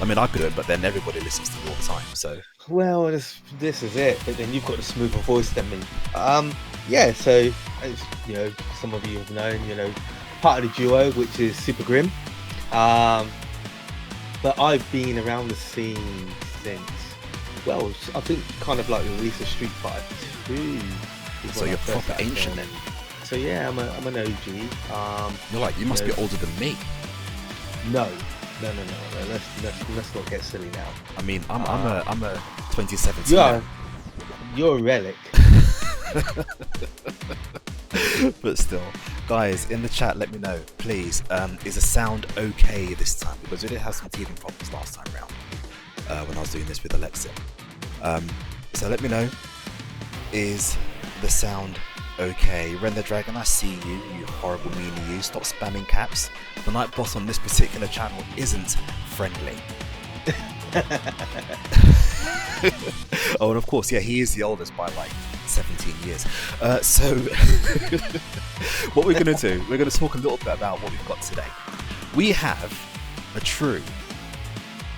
I mean, I could do it, but then everybody listens to you all the time. So Well, this is it. But then you've got a smoother voice than me. Yeah. So as you know, some of you have known, part of the duo, which is Super Grim. Um, but I've been around the scene since, well, I think kind of like the release of Street Fighter 2. is so when I you're first proper started ancient playing. then. So yeah, I'm an OG. You're like, you must be older than me. No. Let's not get silly now. I mean, I'm a 2017. You're a relic. But still, guys, in the chat, let me know, please. Is the sound okay this time? Because we did have some teething problems last time round when I was doing this with Alexa. So let me know. Is the sound okay? Render Dragon, I see you, you horrible meanie you. Stop spamming caps. The night boss on this particular channel isn't friendly. Oh, and of course, yeah, he is the oldest by like 17 years. So what we're going to do, we're going to talk a little bit about what we've got today. We have a true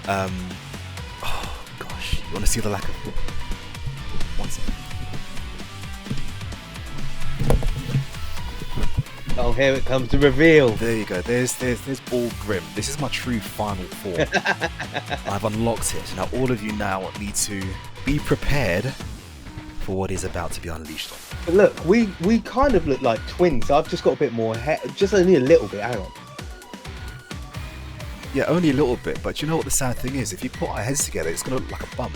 oh gosh, you want to see the lack of one second. Oh, here it comes, the reveal. There you go. There's Bald Grim. This is my true final form. I've unlocked it. Now all of you now need to be prepared for what is about to be unleashed on. But look, we kind of look like twins. I've just got a bit more hair, just only a little bit. Hang on. Yeah, only a little bit. But you know what the sad thing is? If you put our heads together, it's gonna look like a bum.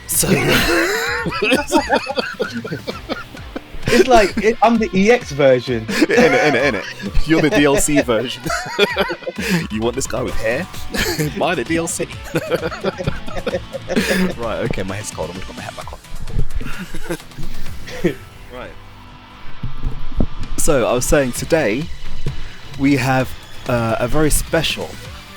So It's like I'm the EX version. in it. You're the DLC version. You want this guy with hair? Buy the DLC. Right, okay, my head's cold. I'm gonna put my hat back on. Right. So I was saying today we have a very special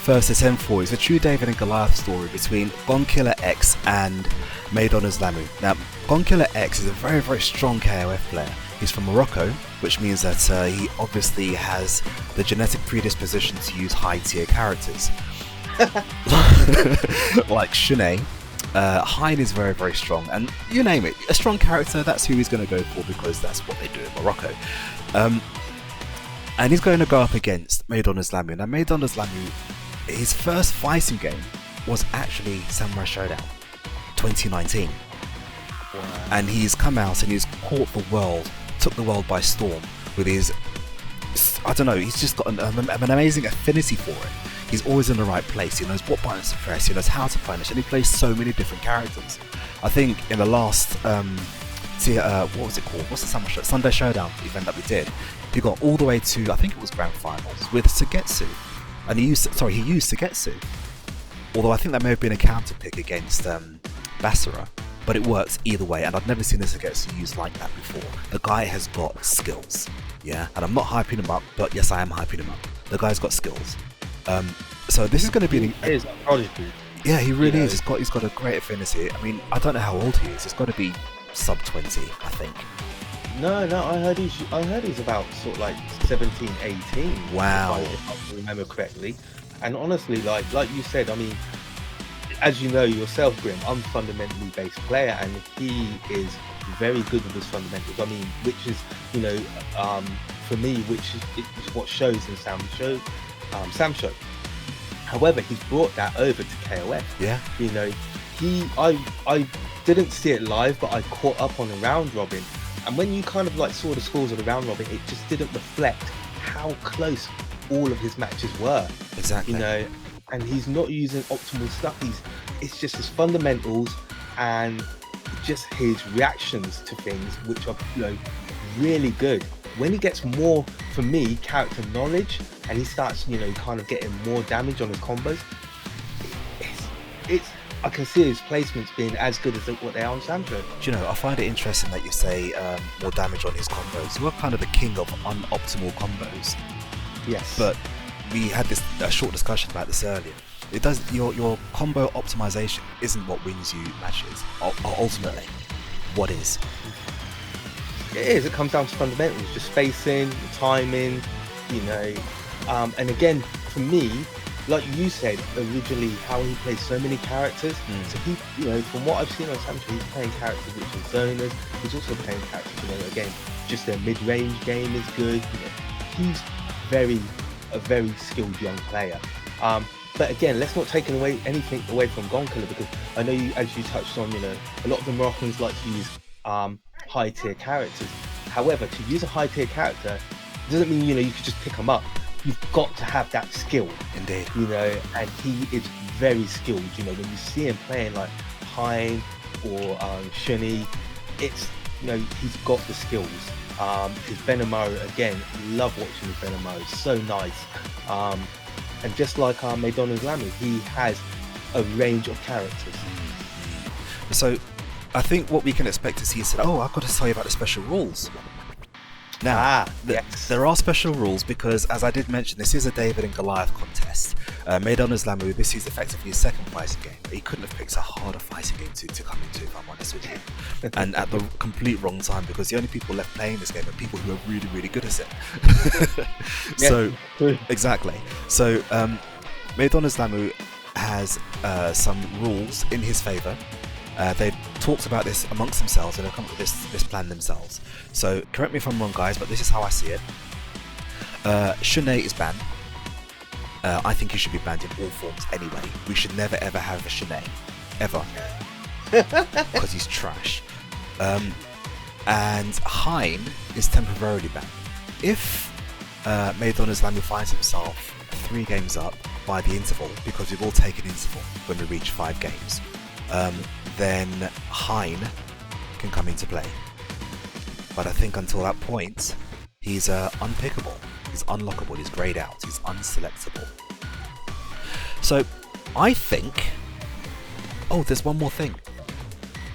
first attempt for you. It's a true David and Goliath story between GONKILLER-X and Maydonozlamu. Now, GONKILLER-X is a very, very strong KoF player. He's from Morocco, which means that he obviously has the genetic predisposition to use high-tier characters. Like Shunei. Hein is very, very strong, and you name it, a strong character, that's who he's going to go for because that's what they do in Morocco. And he's going to go up against Maydonozlamu. Now, Maydonozlamu, his first fighting game was actually Samurai Shodown 2019. Wow. And he's come out and he's caught the world, took the world by storm with his, I don't know, he's just got an amazing affinity for it. He's always in the right place, he knows what buttons to press, he knows how to punish, and he plays so many different characters. I think in the last, what was it called? What's the Sunday Showdown event that we did? He got all the way to, I think it was Grand Finals, with Sugetsu. And he used Sugetsu. Although I think that may have been a counter pick against Basara. But it works either way, and I've never seen a Sugetsu used like that before. The guy has got skills, yeah? And I'm not hyping him up, but yes, I am hyping him up. The guy's got skills. So this is going to be... He is a prodigy. Yeah, he really is. He's got a great affinity. I mean, I don't know how old he is. It's got to be sub 20, I think. No, I heard he's about sort of like 17, 18. Wow. If I remember correctly. And honestly, like you said, I mean, as you know yourself, Grim, I'm a fundamentally based player, and he is very good with his fundamentals. I mean, which is, for me, which is what shows in Sam Show. However, he's brought that over to KoF. Yeah. I didn't see it live, but I caught up on the round robin. And when you kind of like saw the scores of the round robin, it just didn't reflect how close all of his matches were. Exactly. And he's not using optimal stuff. It's just his fundamentals and just his reactions to things, which are really good. When he gets more, for me, character knowledge, and he starts kind of getting more damage on his combos, it's I can see his placements being as good as what they are on Sancho. Do you know, I find it interesting that you say more damage on his combos. You are kind of the king of unoptimal combos. Yes. But we had a short discussion about this earlier. It does your combo optimization isn't what wins you matches. Ultimately, what is? It is. It comes down to fundamentals, just spacing, timing, and again, for me, like you said originally, how he plays so many characters. So he, you know, from what I've seen on Samurai, he's playing characters which are zoners. He's also playing characters, you know, again, just their mid-range game is good. You know, he's a very skilled young player. But again, let's not take anything away from GONKILLER, because I know you, as you touched on, you know, a lot of the Moroccans like to use high tier characters. However, to use a high tier character doesn't mean, you know, you could just pick them up. You've got to have that skill. Indeed. You know, and he is very skilled. You know, when you see him playing like Hein or Shuni, it's, you know, he's got the skills. His Benamo, again, love watching his Benamo. It's so nice. And just like Maydonozlamu, he has a range of characters. So I think what we can expect to see is, oh, I've got to tell you about the special rules. Now, yes. There are special rules because, as I did mention, this is a David and Goliath contest. Maydonozlamu, this is effectively his second fighting game. He couldn't have picked a harder fighting game to come into, if I'm honest with you. And at the complete wrong time, because the only people left playing this game are people who are really, really good at it. So, exactly. So, Maydonozlamu has some rules in his favour. They've talked about this amongst themselves and they've come up with this plan themselves. So correct me if I'm wrong, guys, but this is how I see it. Shune is banned. I think he should be banned in all forms anyway. We should never ever have a Shune. Ever. Because he's trash. And Hein is temporarily banned. If Maydonozlamu finds himself 3 games up by the interval, because we've all taken interval when we reach 5 games, then Hein can come into play. But I think until that point, he's unpickable, he's unlockable, he's grayed out, he's unselectable. So I think, oh, there's one more thing.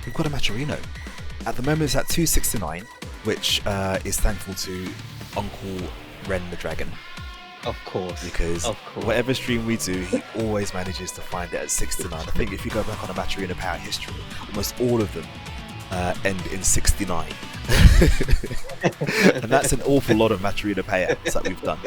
We've got a Maturino. At the moment it's at 269, which is thankful to Uncle Ren the Dragon. Of course. Because whatever stream we do, he always manages to find it at 69. I think if you go back on a Maturino payout history, almost all of them end in 69. And that's an awful lot of Maturino payouts that we've done.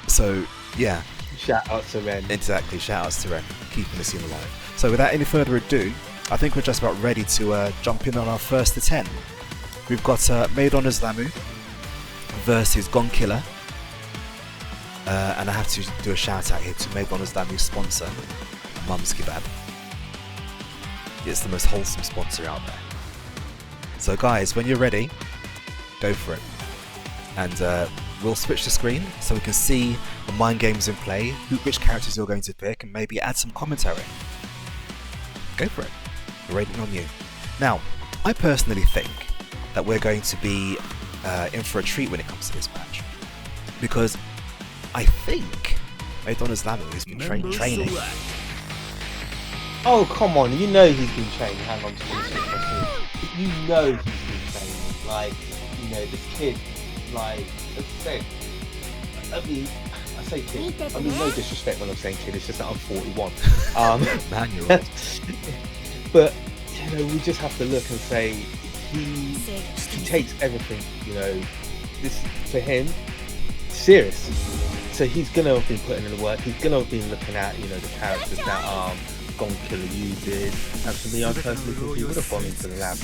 So, yeah. Shout out to Ren. Exactly, shout outs to Ren, keeping the scene alive. So without any further ado, I think we're just about ready to jump in on our first to 10. We've got Maydonozlamu versus GONKILLER. And I have to do a shout out here to Maydonozlamu's sponsor, Mum's Kebab. It's the most wholesome sponsor out there. So guys, when you're ready, go for it. And we'll switch the screen so we can see the mind games in play, which characters you're going to pick, and maybe add some commentary. Go for it. We're waiting on you. Now, I personally think that we're going to be in for a treat when it comes to this match. Because I think Maydonozlamu has been training. Oh, come on. You know he's been training. Hang on to You know he's been training. Like, you know, this kid, like, as I said, I say kid. I mean, no disrespect when I'm saying kid. It's just that I'm 41. Man, you're old. But, you know, we just have to look and say he takes everything, you know, this, for him, serious. So he's gonna have been putting in the work. He's gonna have been looking at, you know, the characters that GONKILLER uses. And for me, I personally think he would have gone into the lab.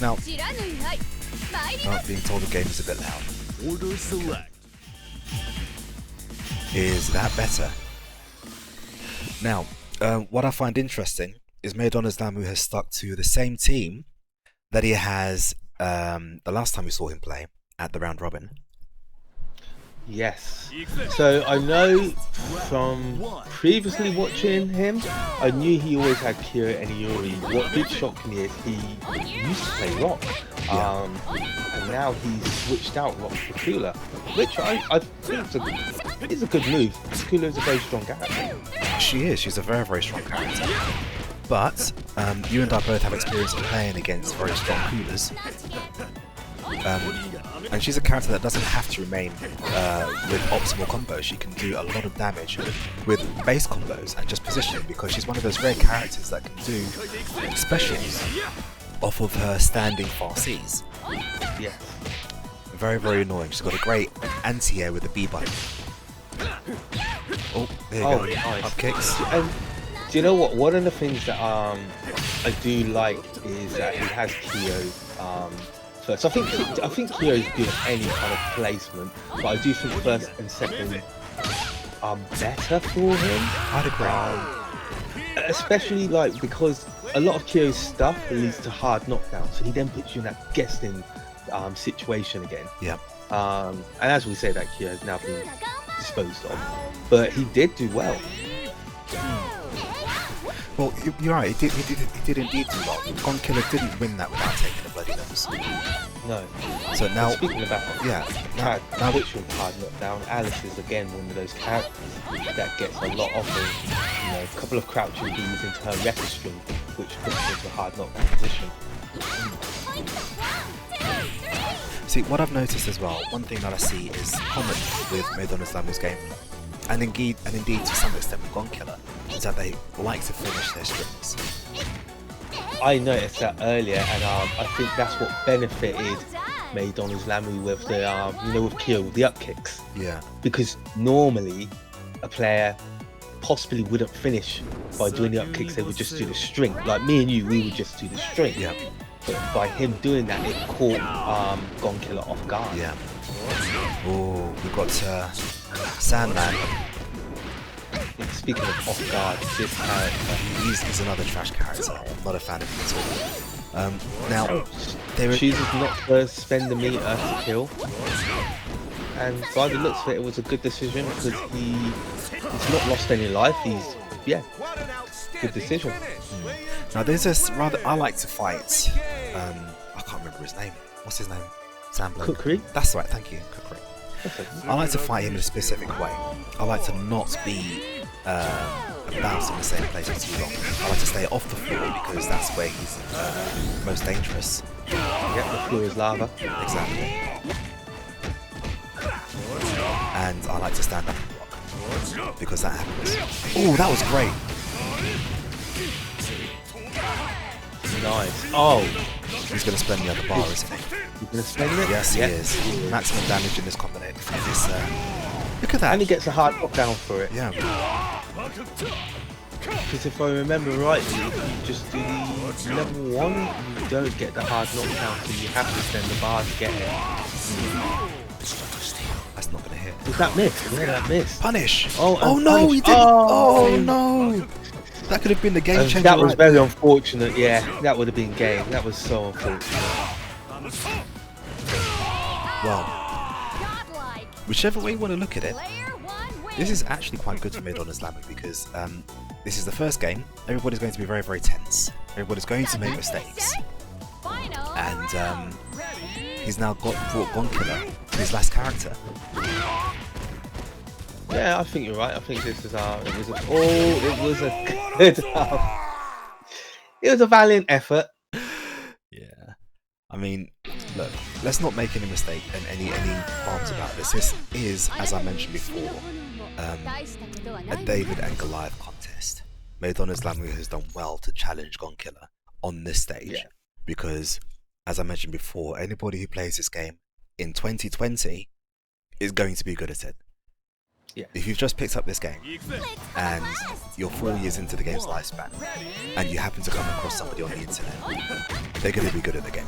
Now, being told the game is a bit loud. Order select. Is that better? Now, what I find interesting is Maydonozlamu has stuck to the same team that he has the last time we saw him play at the round robin. Yes. So I know from previously watching him, I knew he always had Kyo and Iori. What did shock me is he used to play Rock. And now he's switched out Rock for Cooler, which I think is a good move. Cooler is a very strong character. She is. She's a very, very strong character. But you and I both have experience of playing against very strong Coolers. And she's a character that doesn't have to remain with optimal combos. She can do a lot of damage with base combos and just positioning, because she's one of those rare characters that can do specials off of her standing farsees. Yes. Very, very annoying. She's got a great anti-air with the B button. Here you Oh, go. nice. Up kicks. And do you know what? One of the things that I do like is that he has Kyo first. I think Kyo is good at any kind of placement, but I do think first and second are better for him. I'd agree. Especially like because a lot of Kyo's stuff leads to hard knockdown, so he then puts you in that guessing situation again. Yeah. And as we say, that Kyo has now been disposed of, but he did do well. Well, you're right. He did indeed do well. GONKILLER didn't win that without taking a bloody nose. No. So now, Speaking about yeah, now now which was hard knockdown, Alice is again one of those characters that gets a lot of them. You know, a couple of crouching bees into her record string, which puts her into a hard knockdown position. see what I've noticed as well. One thing that I see is common with Maydonozlamu's gameplay, and indeed to some extent with GONKILLER, is that they like to finish their strings. I noticed that earlier, and I think that's what benefited Maydonozlamu with the with Kyo, with the up kicks. Yeah. Because normally a player possibly wouldn't finish by doing the up kicks, they would just do the string. Like me and you, we would just do the string. Yeah. But by him doing that, it caught GONKILLER off guard. Yeah. Oh, we've got Sandman. Speaking of off guard, this character, He's another trash character. I'm not a fan of him at all. Now, there is chooses not to spend the meter to kill. And by the looks of it, it was a good decision because he's not lost any life. Good decision. Now there's this rather I like to fight. I can't remember his name. What's his name? Sam Blake. Kukri? That's right. Thank you, Kukri. I like to fight him in a specific way. I like to not be bounced in the same place for too long. I like to stay off the floor because that's where he's most dangerous. Yeah, the floor is lava. Exactly. And I like to stand up and block because that happens. Oh, that was great. Nice. Oh, He's going to spend the other bar, isn't he? you're gonna spend it? Yes, he is. Maximum damage in this combination. Look at that. And he gets a hard knockdown for it. Yeah. Because if I remember rightly, if you just do the level 1, you don't get the hard knockdown, so you have to spend the bar to get it. That's not going to hit. Was that missed? Yeah, that missed. Punish! Oh, Oh and no, punish. he didn't! Oh. Oh no! That could have been the game changer. That was right very unfortunate, yeah. That would have been game. That was so unfortunate. Well, whichever way you want to look at it, this is actually quite good for Maydonozlamu because this is the first game. Everybody's going to be very, very tense. Everybody's going to make mistakes. And he's now brought GONKILLER to his last character. Yeah, I think you're right. I think this is it was a good it was a valiant effort. Yeah. I mean, look, let's not make any mistake and any qualms about this. This is, as I mentioned before, a David and Goliath contest. Maydonozlamu has done well to challenge GONKILLER on this stage because, as I mentioned before, anybody who plays this game in 2020 is going to be good at it. Yeah. If you've just picked up this game and you're 4 years into the game's lifespan and you happen to come across somebody on the internet, they're going to be good at the game.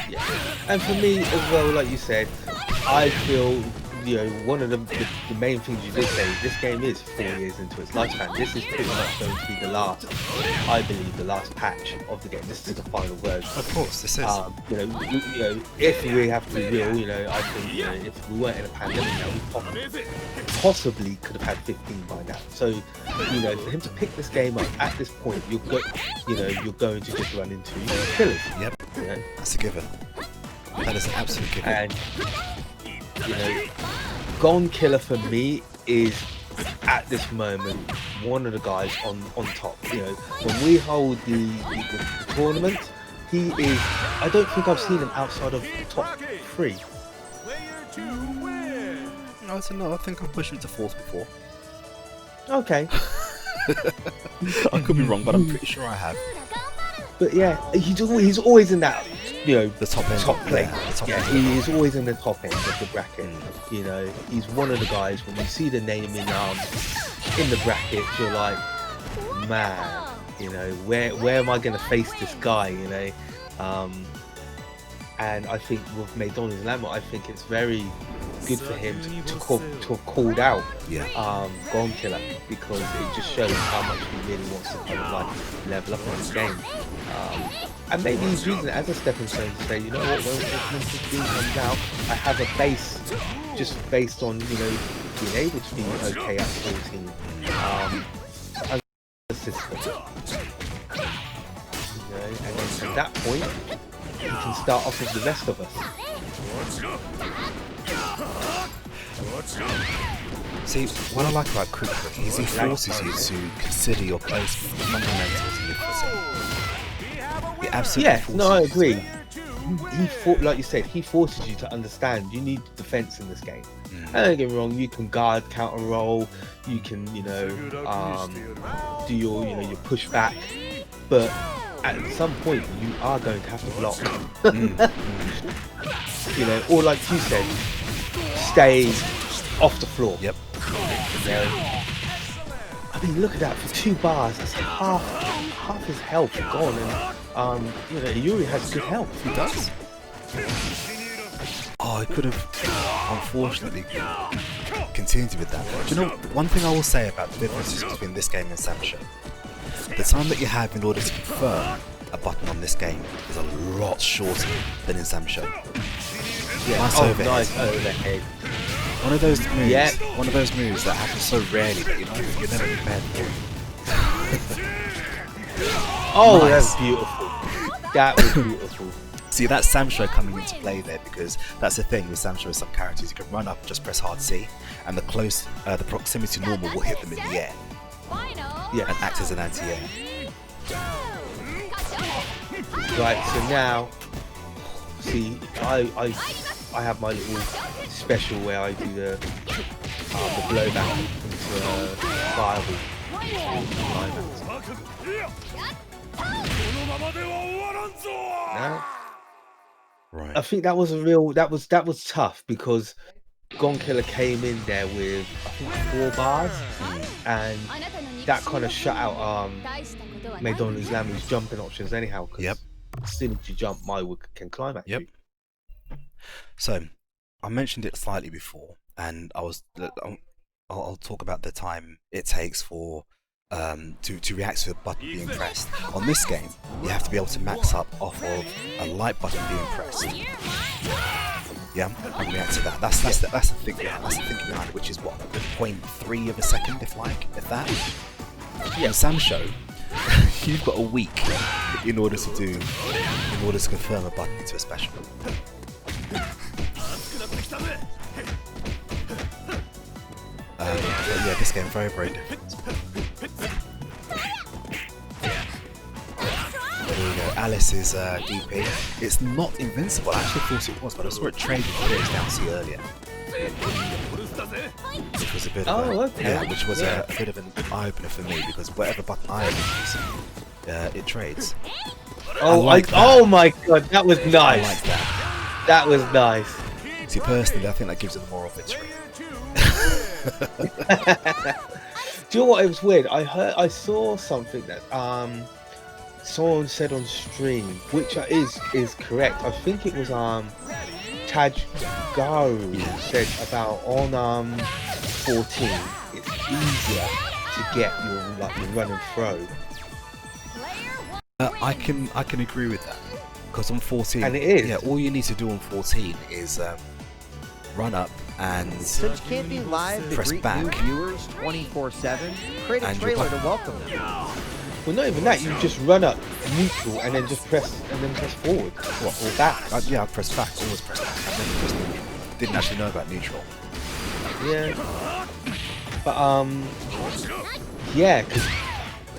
Yeah. And for me as well, like you said, I feel one of the main things you did say, this game is 4 years into its lifespan. This is pretty much going to be the last, I believe, the last patch of the game. This is the final version. Of course, this is. If we have to be real, I think if we weren't in a pandemic now, we possibly could have had 15 by now. So, for him to pick this game up at this point, you're going to just run into killers. Yep. That's a given. That is an absolute given. And GONKILLER for me is at this moment one of the guys on top. When we hold the tournament, he is. I don't think I've seen him outside of top 3. No, I think I've pushed him to 4th before. Okay. I could be wrong, but I'm pretty sure I have. But yeah, he's always in that, the top end, top plate. Yeah, the top Yeah, end. he is always in the top end of the bracket. He's one of the guys when you see the name in in the brackets, you're like, man, you know, where am I going to face this guy, you know? And I think with Maydonozlamu, I think it's very good for him to have called out GONKILLER, because it just shows how much he really wants to kind of like level up in this game. And maybe he's using it as a stepping stone to say, you know what, when 15 comes out, I have a base just based on, you know, being able to be okay at 14. System. You know, and then at that point, you can start off with the rest of us. See, what I like about KoFR is he forces you to consider your placement, the fundamentals in your footing. He absolutely forces I agree. Like you said, he forces you to understand you need defense in this game. And don't get me wrong, you can guard, counter roll, you can, you know, do your, you know, your push back, but at some point you are going to have to block. You know, or like you said, stay off the floor. Yep. You know, I mean, look at that, for 2 bars, that's half his health gone, and you know, Yuri has good health. He does. Oh, I could have, unfortunately, continued with that. Do you know, one thing I will say about the differences between this game and Samurai Shodown, the time that you have in order to confirm a button on this game is a lot shorter than in Samurai Shodown. Yeah. Nice overhead. Nice overhead. One of those moves, one of those moves that happens so rarely that you're never prepared for. Oh, nice. That's beautiful. That was beautiful. See, that's Samurai Shodown coming into play there, because that's the thing with Samurai Shodown, some characters you can run up, just press hard C, and the proximity normal will hit them in the air. Yeah. And act as an anti-air. Right, so now, see, I have my little special where I do the blowback into a fireball. Now, Right. I think that was that was tough, because GONKILLER came in there with, I think, 4 bars, and that kind of shut out Maydonozlamu's jumping options anyhow. Yep. As soon as you jump, can climb at you. So, I mentioned it slightly before, and I'll talk about the time it takes for to react to a button being pressed. On this game, you have to be able to max up off of a light button being pressed. Yeah, and react to that. That's the thing. That's the thinking behind it, which is what, 0.3 of a second, if that. Yeah, Samurai Shodown, you've got a week in order to confirm a button into a special. But yeah, this game very, very different. There we go. Alice's DP. It's not invincible. I actually thought it was, but I saw it traded clears down C earlier. Which was a bit of which was a bit of an eye opener for me, because whatever button I use, it trades. Oh, oh my god, that was nice. I like that. That was nice. See, personally, I think that gives it a moral victory. Do you know what? It was weird. I saw something that someone said on stream, which is correct. I think it was Tajgaru said about on 14, it's easier to get your run and throw. I can agree with that, because on 14, and it is. Yeah, all you need to do on 14 is run up and Since Camping Live press back. viewers 24/7, create a trailer to welcome them. Well, not even that. You just run up neutral and then just press forward or back. Yeah, I press back. Always press back. Didn't actually know about neutral. Yeah. But yeah, because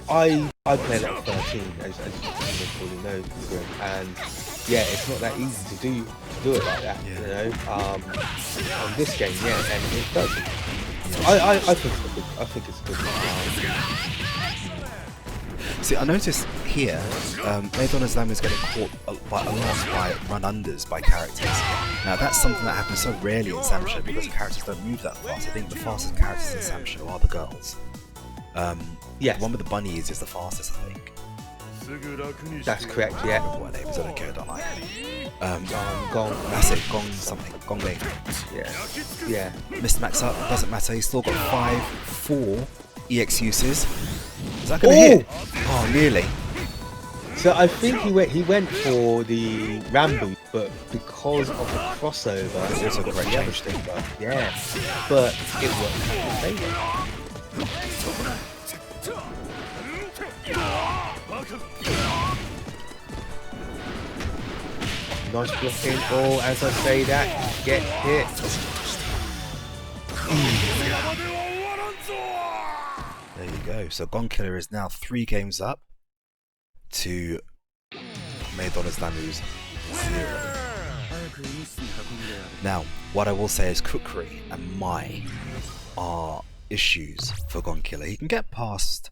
I play like 13, as you probably know, and yeah, it's not that easy to do it like that, you know. On this game, yeah, and it does. I think it's good. See, I noticed here, Maydonozlamu is getting caught a lot by run-unders by characters. Now, that's something that happens so rarely in Samurai Shodown, because the characters don't move that fast. I think the fastest characters in Samurai Shodown are the girls. Yes. The one with the bunny is the fastest, I think. That's correct, I yeah. don't remember what name is, I don't care, I don't like it. Gong. That's it, Gong something, Gong Ling. Yeah. Yeah. Missed max up, doesn't matter, he's still got 4 EX uses. Is that gonna hit? Oh, nearly. So I think he went for the Rambo, but because of the crossover, It's also got the great other change. thing, yeah. But it worked in his favour. Nice blocking. Oh, as I say that, get hit. There you go. So GONKILLER is now 3 games up to Maydonozlamu's 0. Now, what I will say is Kukri and Mai are issues for GONKILLER. He can get past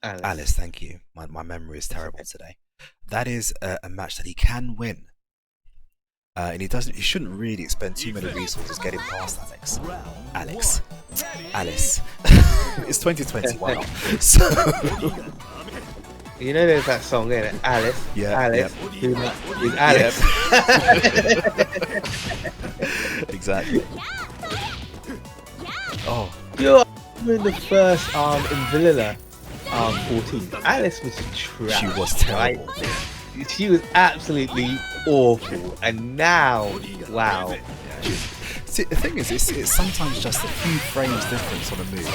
Alice, thank you. My memory is terrible today. That is a match that he can win. And he shouldn't really expend too many resources getting past Alice. It's 2020, why not? So you know there's that song, isn't it? Alice. Yeah. Alice. Yep. Who's Alice? Yep. Exactly. Oh. You're in the first in Vanilla 14. Alice was trash. She was terrible. Right? She was absolutely awful, and now, wow. Yeah, see, the thing is, it's sometimes just a few frames difference on a move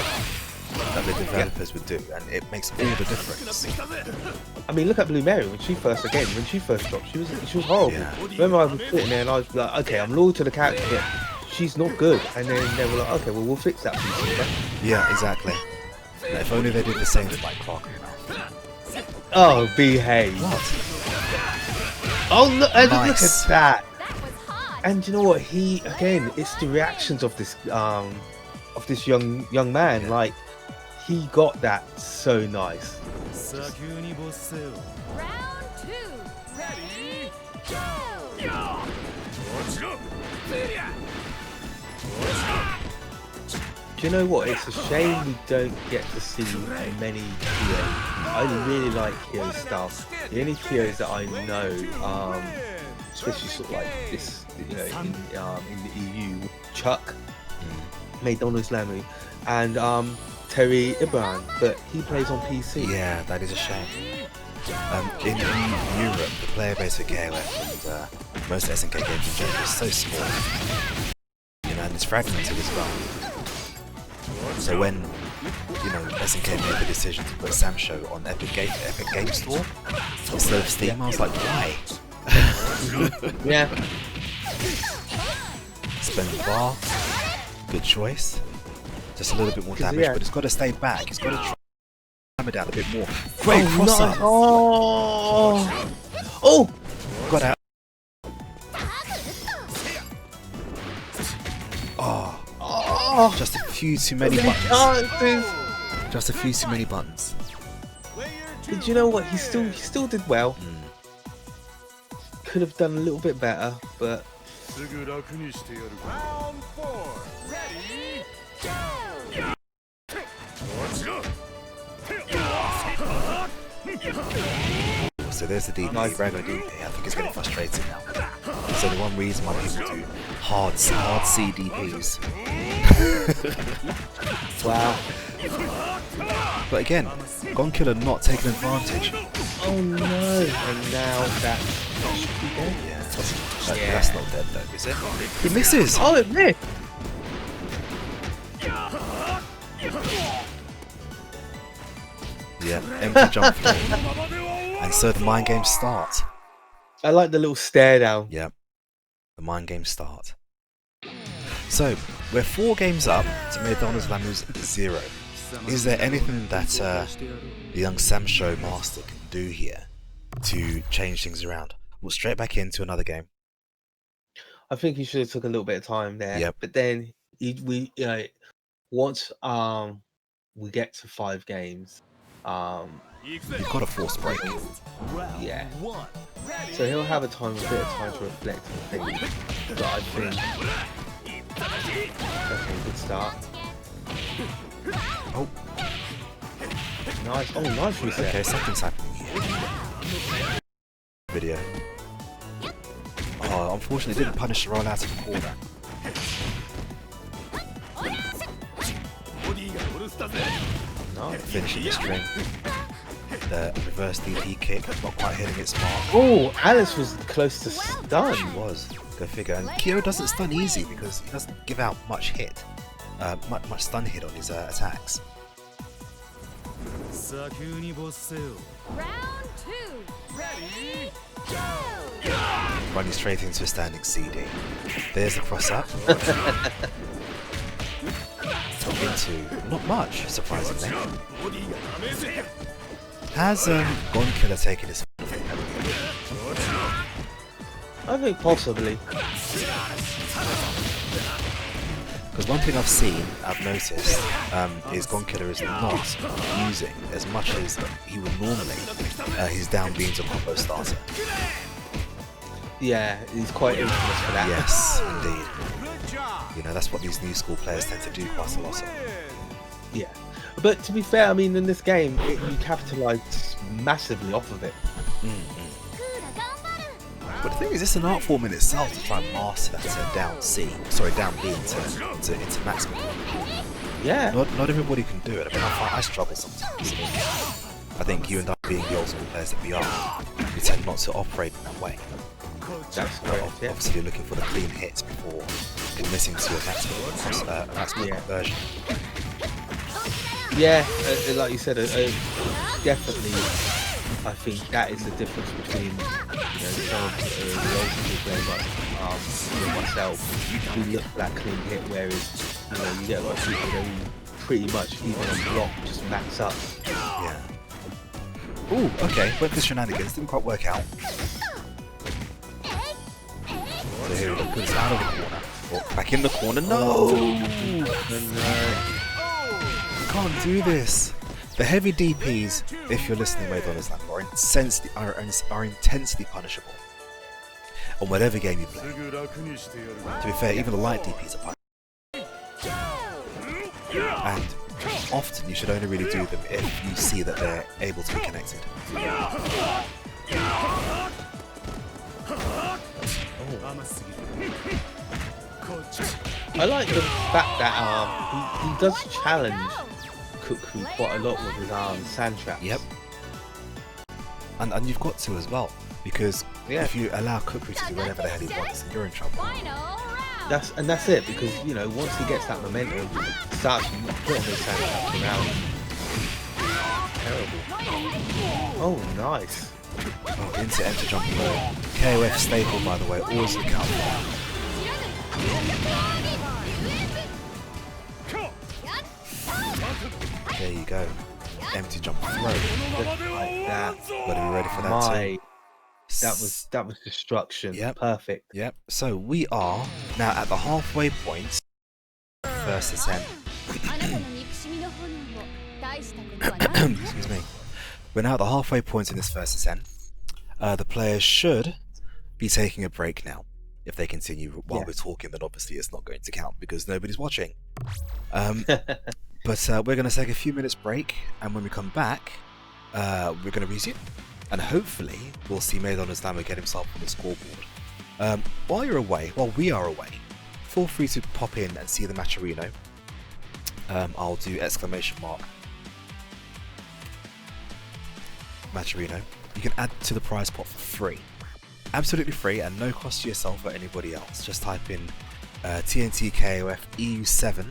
that the developers would do, and it makes all the difference. I mean, look at Blue Mary when she first dropped. She was horrible. Yeah. Remember, I was sitting there and I was like, okay, I'm loyal to the character, but she's not good. And then they were like, okay, well, we'll fix that for you. Yeah, exactly. Now, if only they did the same with like Clark. Oh, behave. What? Oh, look, Nice. look at that. And you know what? It's the reactions of this young man. Like, he got that so nice. Round 2. Ready? Go! Do you know what? It's a shame we don't get to see many Kyos. I really like Kyo stuff. The only Kyos that I know, especially sort of like this, you know, in the EU, Chuck, Maydonozlamu, and Terry Ibrahim, but he plays on PC. Yeah, that is a shame. In Europe, the player base for KOF and most SNK games in general is so small, you know, and it's fragmented as well. So when, you know, SNK made the decision to put Sam Show on Epic Game Store instead of Steam, I was like, why? Yeah. Spend the bar, good choice. Just a little bit more damage, yeah. but it's got to stay back. It's got to try hammer down a bit more. Great cross up. Oh! Got out. Oh, just a few too many buttons. Just a few too many buttons. But you know what? He still did well. Could have done a little bit better, but Round 4. Ready? Go! So there's the DP, regular DP. I think it's getting frustrating now. So the one reason why people do hard C DPs. wow. But again, GONKILLER not taking advantage. Oh no! And now that should be dead. Yeah, that's not dead though, is it? He misses! Oh, it missed! Yeah, empty jump through. And so the mind games start. I like the little stare down. Yep, the mind games start. So, we're 4 games up to Maydonozlamu's 0. Is there anything that the young Sam Show master can do here to change things around? Well, straight back into another game. I think he should have took a little bit of time there. Yep. But then once we get to 5 games, You've got a force break. yeah. So he'll have a bit of time to reflect and think. But I think okay, good start. Oh, Nice. Oh, nice reset. okay, something's happening here. Video. Oh, unfortunately, didn't punish the roll out of the corner. Nice. Finishing the string. The reverse DP kick, not quite hitting its mark. Oh, Alice was close to stun. She was. Go figure. And Kyo doesn't stun easy because he doesn't give out much hit. Much stun hit on his attacks. Round 2. Ready, Running straight into a standing CD. There's the cross up. Into not much, surprisingly. Has GONKILLER taken his I think possibly. Because one thing I've noticed, is GONKILLER is not using as much as he would normally his down beams or combo starter. Yeah, he's quite infamous for that. Yes, indeed. good job. You know, that's what these new school players tend to do quite a lot of. Yeah. But to be fair, I mean, in this game, you capitalise massively off of it. But the thing is, it's an art form in itself to try and master that down B into maximum. Yeah. Not everybody can do it. I mean, I struggle sometimes. I think you and I, being the old school players that we are, we tend not to operate in that way. That's correct, yeah. Obviously, you're looking for the clean hits before committing to a maximum conversion. Yeah, like you said, definitely. I think that is the difference between some of the old school players like myself, who look for that clean hit, whereas you get a lot of people who pretty much even on block just max up. Yeah. Ooh, okay. Went for shenanigans. Didn't quite work out. So here we go. Put us out of the corner. Oh, back in the corner. No! Can't do this. The heavy DPs, if you're listening, Maydonozlamu, are intensely punishable on whatever game you play. To be fair, even the light DPs are punishable. And often you should only really do them if you see that they're able to be connected. I like the fact that he does challenge Kukri quite a lot with his sand traps. Yep. And you've got to as well, because if you allow Kukri to do whatever the hell he wants, then you're in trouble. That's it, because once he gets that momentum, he starts putting those sand traps around. Terrible. Oh, nice. Oh, into enter jump low. KoF staple, by the way, always look out for. There you go. Empty jump throw. Just like that. Gotta be ready for that too. That was destruction. Yep. Perfect. Yep. So we are now at the halfway point. First ascent. Excuse me. We're now at the halfway point in this first ascent. The players should be taking a break now. If they continue while we're talking, then obviously it's not going to count because nobody's watching. But we're going to take a few minutes break, and when we come back, we're going to resume. And hopefully, we'll see Maydonozlamu get himself on the scoreboard. While we are away, feel free to pop in and see the Matcherino. I'll do exclamation mark Matcherino. You can add to the prize pot for free. Absolutely free and no cost to yourself or anybody else. Just type in TNT KoF EU7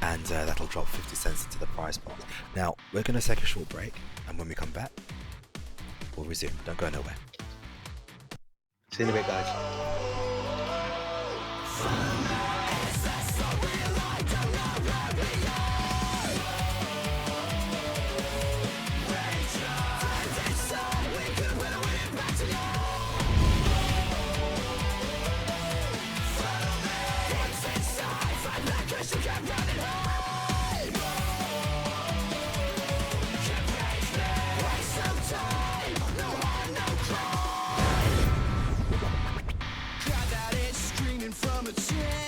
and that'll drop 50 cents into the prize pot. Now, we're going to take a short break, and when we come back, we'll resume. Don't go nowhere. See you in a bit, guys. Screaming from a chair.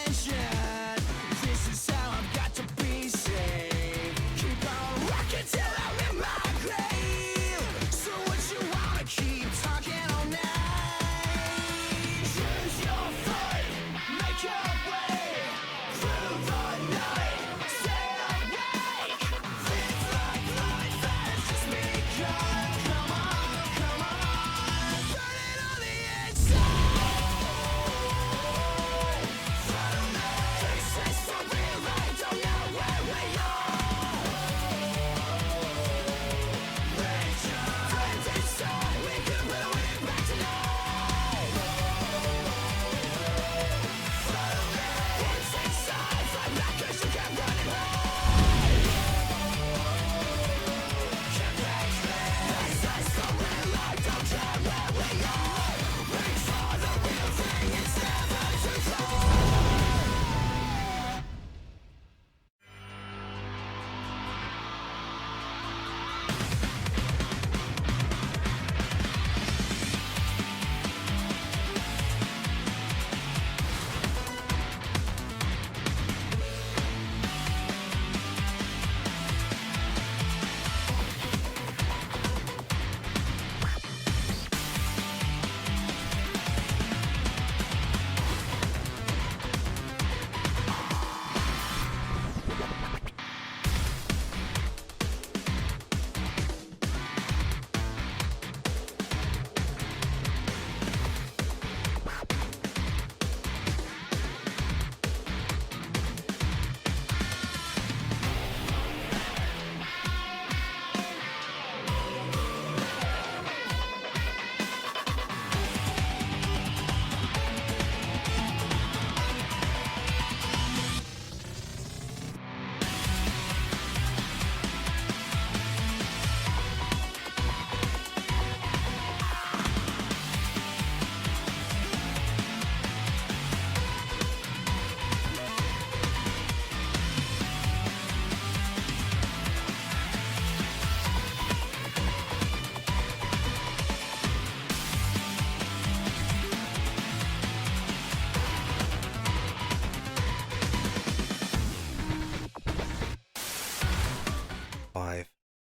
5,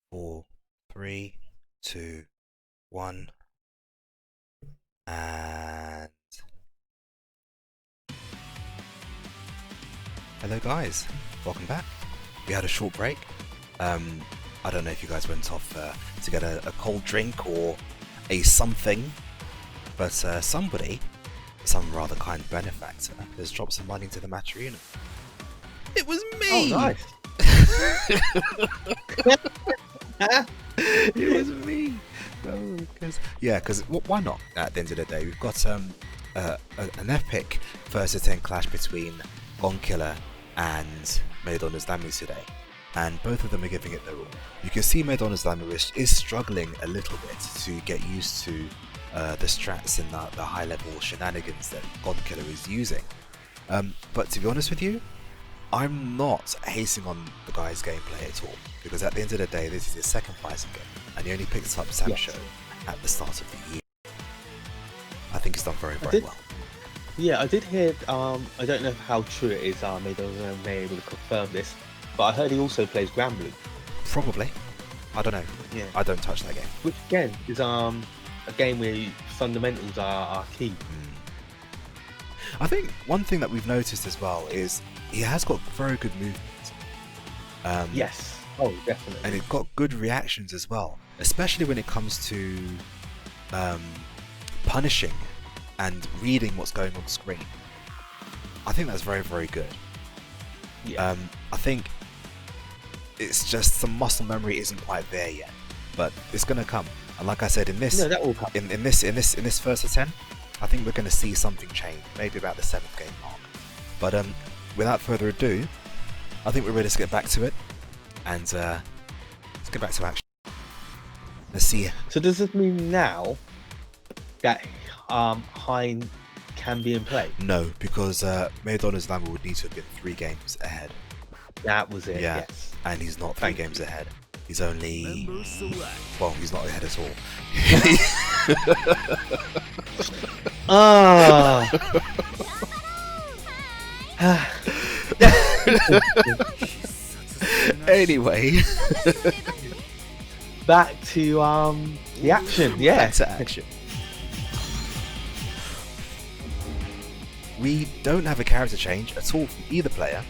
4, 3, 2, 1, and hello guys, welcome back. We had a short break. I don't know if you guys went off to get a cold drink or a something, but somebody, some rather kind benefactor, has dropped some money into the Matrina. It was me! Oh, nice. It was me. No, because why not? At the end of the day, we've got an epic first to 10 clash between GONKILLER and Maydonozlamu today, and both of them are giving it their all. You can see Maydonozlamu is struggling a little bit to get used to the strats and the high level shenanigans that GONKILLER is using. But to be honest with you, I'm not hating on the guy's gameplay at all, because at the end of the day, this is his second fighting game, and he only picked up Sam Show at the start of the year. I think he's done very well. Yeah, I did hear, I don't know how true it is, maybe I was able to confirm this, but I heard he also plays Granblue. Probably. I don't know. Yeah. I don't touch that game. Which again is a game where fundamentals are key. I think one thing that we've noticed as well is he has got very good movement. Yes. Oh, definitely. And it got good reactions as well, especially when it comes to punishing and reading what's going on screen. I think that's very, very good. Yeah. I think it's just some muscle memory isn't quite there yet, but it's gonna come. And like I said, in this, that will come. in this first of 10, I think we're gonna see something change, maybe about the 7th game mark. But without further ado, I think we're ready to get back to it, and let's get back to action. Let's see. So does this mean now that Hein can be in play? No, because Maydonozlamu would need to have been 3 games ahead. That was it. Yeah, Yes. and he's not 3 Thank games ahead. He's only, well, he's not ahead at all. Anyway, back to the action. Yeah. back to action. We don't have a character change at all from either player.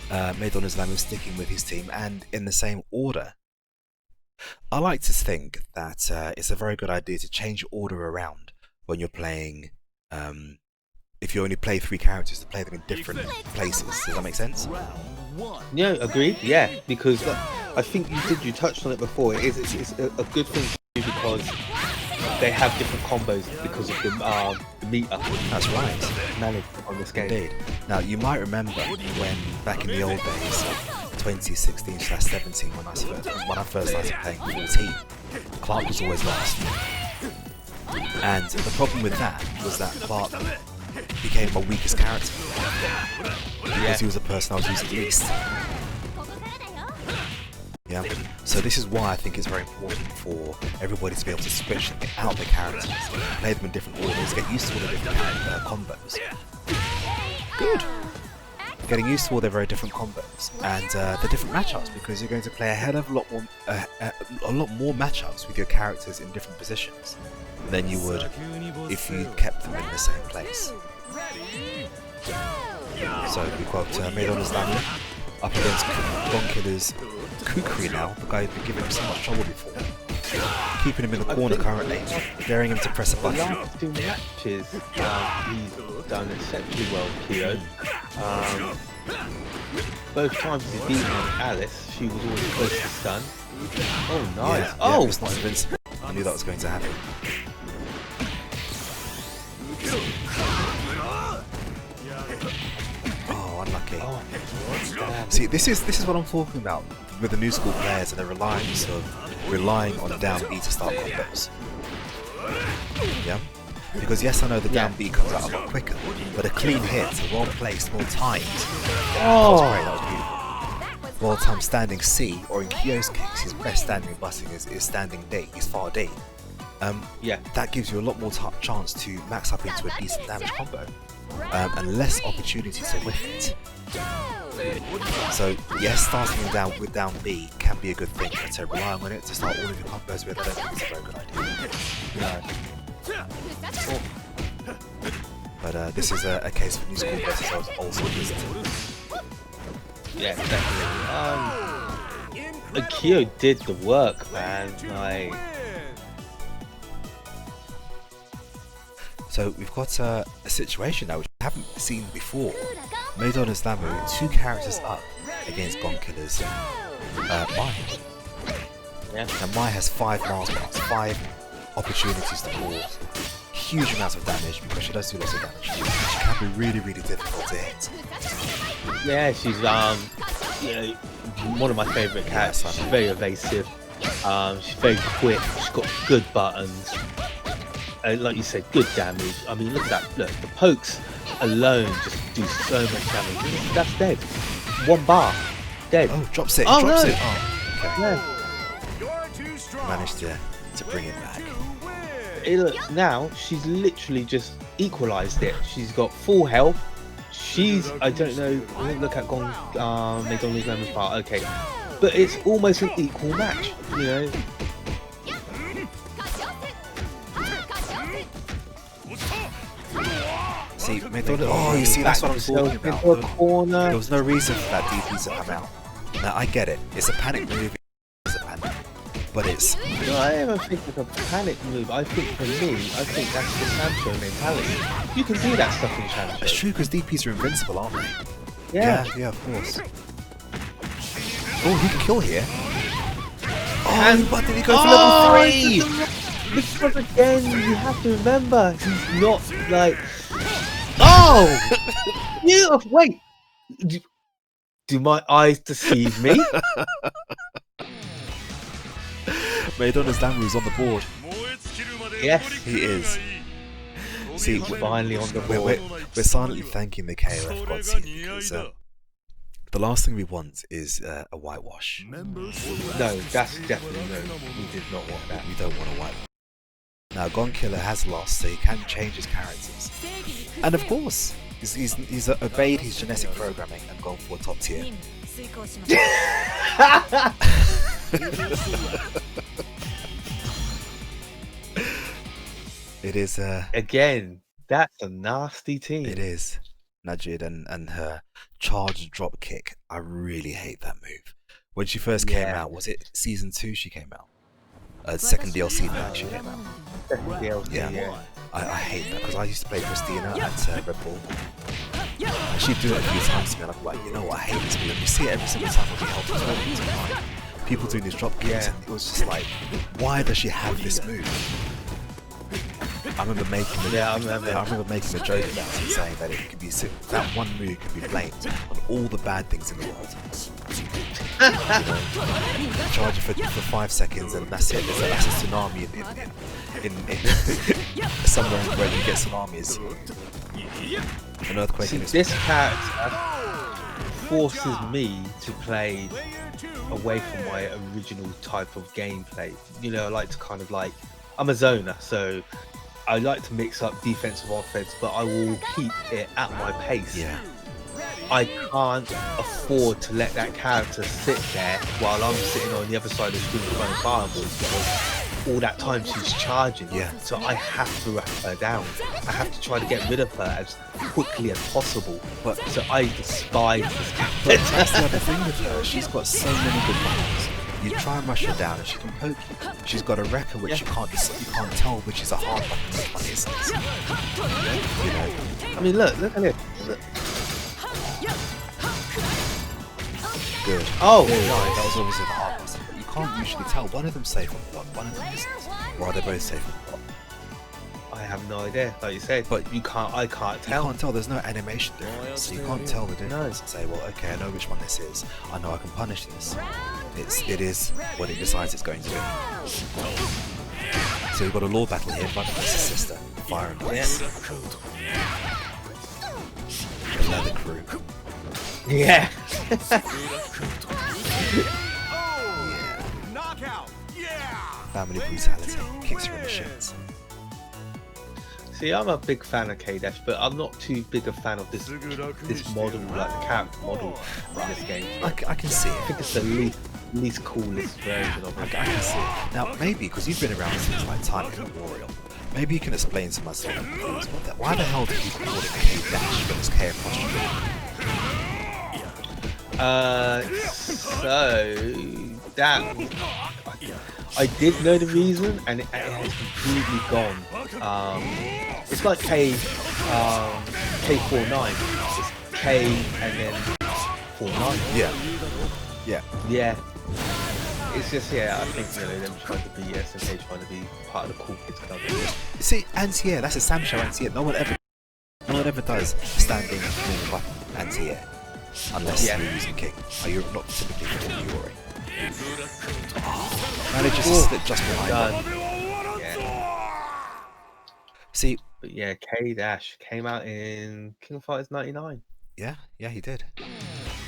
Maydonozlamu sticking with his team and in the same order. I like to think that it's a very good idea to change your order around when you're playing. If you only play 3 characters, to play them in different places. Does that make sense? Yeah, agreed. Yeah, because I think you touched on it before. It's a good thing to do because they have different combos because of the meter. That's right. Managed on this game. Indeed. Now you might remember when back in the old days, 2016/17, when I first started playing with the team, Clark was always last. And the problem with that was that Clark became my weakest character because he was the person I was using least. Yeah. So this is why I think it's very important for everybody to be able to switch out the characters, play them in different orders, get used to all the different combos. Good. Getting used to all their very different combos and the different matchups, because you're going to play a lot more matchups with your characters in different positions than you would if you kept them in the same place. So we've got Maydonozlamu up against GONKILLER's Kukri now, the guy who's been giving him so much trouble before. Keeping him in the corner currently, daring him to press a The button. last 2 matches, he's done exceptionally well, Kyo. Both times he's beaten Alice, she was always close to stun. Oh, nice. Yeah, oh! it's not invincible. I knew that was going to happen. Oh, unlucky. Oh, See, this is what I'm talking about with the new school players and the relying on down B to start combos. Yeah? Because yes, I know the down B comes out a lot quicker, but a clean hit, well placed, well timed. That was great, that was beautiful. Well timed standing C, or in Kyo's case, his best standing button is standing D, he's far D. yeah. That gives you a lot more chance to max up into a decent damage combo, and less opportunity to whiff it. So yes, starting down with down B can be a good thing, but relying on it to start all of your combos with, I don't think it's a very good idea. But this is a case for new school versus old school, isn't it? Yeah, definitely. Akio did the work, man. Like, so we've got a situation now which we haven't seen before. Maydonozlamu 2 characters up against GONKILLER-X Mai. yeah. And Mai has 5 miles bars, 5 opportunities to cause huge amounts of damage because she does do lots of damage. She can be really, really difficult to hit. Yeah, she's you know, one of my favourite cats. She's very evasive. She's very quick. She's got good buttons. Like you said, good damage. I mean, look at that. Look, the pokes alone just do so much damage. That's dead. 1 bar, dead. Oh, drops it. Oh, Drops no. it. Oh, okay. Yeah. You're too strong. Managed to bring it back. Look, now she's literally just equalised it. She's got full health. She's, I don't know, look at Maydonozlamu's part, okay. But it's almost an equal match, you know. See, oh, you see, that's what I'm talking about. Into a corner. There was no reason for that DP to come out. Now, I get it. It's a panic move. It's a panic. But it's... No, I don't think it's a panic move. I think for me, I think that's the Sancho mentality. You can do that stuff in Sancho. It's true, because DPs are invincible, aren't they? Yeah. Yeah, of course. Oh, he can kill here. And but did he go for level 3? Because again, you have to remember, he's not like... Oh! You wait! Do my eyes deceive me? Maydonozlamu is on the board. Yes, He is. See, finally on the board. we're silently thanking the KoF gods here because the last thing we want is a whitewash. No, that's definitely no. We did not want that. We don't want a whitewash. Now, GONKILLER has lost, so he can change his characters. And of course, he's obeyed his genetic programming and gone for top tier. It is Again, that's a nasty team. it is. Najid and her charge drop kick. I really hate that move. When she first came Yeah. out, was it season 2 she came out? Second DLC pack she came out. DLC, Yeah. I hate that because I used to play Christina at Red Bull. And she'd do it a few times to me and I'm like, you know what, I hate this move. You see it every single time when we help tournaments online. People doing these drop kicks Yeah. and it was just like, why does she have this move? I remember making a joke about it, saying that it could be that one move could be blamed on all the bad things in the world. You know, charge it for 5 seconds and that's it. That's a tsunami in somewhere where you get tsunamis. An earthquake. See, this character forces me to play away from my original type of gameplay. You know, I like to kind of like, I'm a zoner, so I like to mix up defensive offense, but I will keep it at my pace. Yeah. I can't afford to let that character sit there while I'm sitting on the other side of the screen throwing fireballs because all that time she's charging. Yeah. So I have to wrap her down. I have to try to get rid of her as quickly as possible. But So I despise this But that's character. the other thing with her. She's got so many good buttons. You try and rush her down, and she can poke you. She's got a wrecker which you can't tell which is a hard button and which one isn't. You know. I mean, look at it. Look. Good. Oh, Nice. That nice. was obviously the hard button, but you can't usually tell. One of them's safe on the block, one of them isn't. Or are they both safe on the block? I have no idea, like you said. But I can't You tell. can't tell. There's no animation difference, so you can't tell the difference and say, well, okay, I know which one this is. I know I can punish this. It is what it decides it's going to be. So we've got a law battle here, brother versus sister, fire and ice. The leather crew. Yeah. Knockout. Yeah. Family brutality, kicks her in the shins. See, I'm a big fan of K-Dash, but I'm not too big a fan of this model, like the character model in this game. I can see I it. think it's the least coolest version of I it. can see it. Now, maybe, because you've been around since like time immemorial, maybe you can explain to myself, please, why the hell did you call it K-Dash when it's K apostrophe? So that I did know the reason, and it has completely gone. It's like K49. It's K and then 49. Yeah. Yeah. Yeah. It's just, yeah, I think, you know, them trying to be SMH, trying to be part of the cool kids club. See, anti-air, that's a Sam show anti-air. No one ever does standing normal button anti-air. Unless you're using King. You're not typically using Yuri. Manages to slip just behind. Yeah. See, But yeah, K-Dash came out in King of Fighters 99. yeah, he did.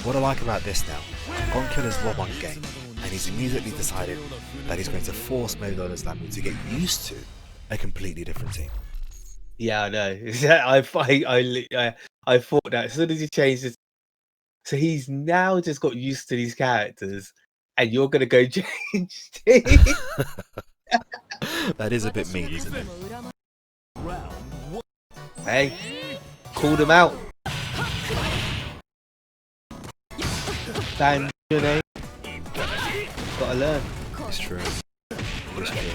What I like about this now, GONKILLER's won one game, and he's immediately decided that he's going to force Maydonozlamu to get used to a completely different team. Yeah, I know. I thought that as soon as he changed it, so he's now just got used to these characters, and you're gonna go change team. That is a bit mean, isn't it? Hey, called him out. Dan, your name. Gotta learn. It's true. It's true.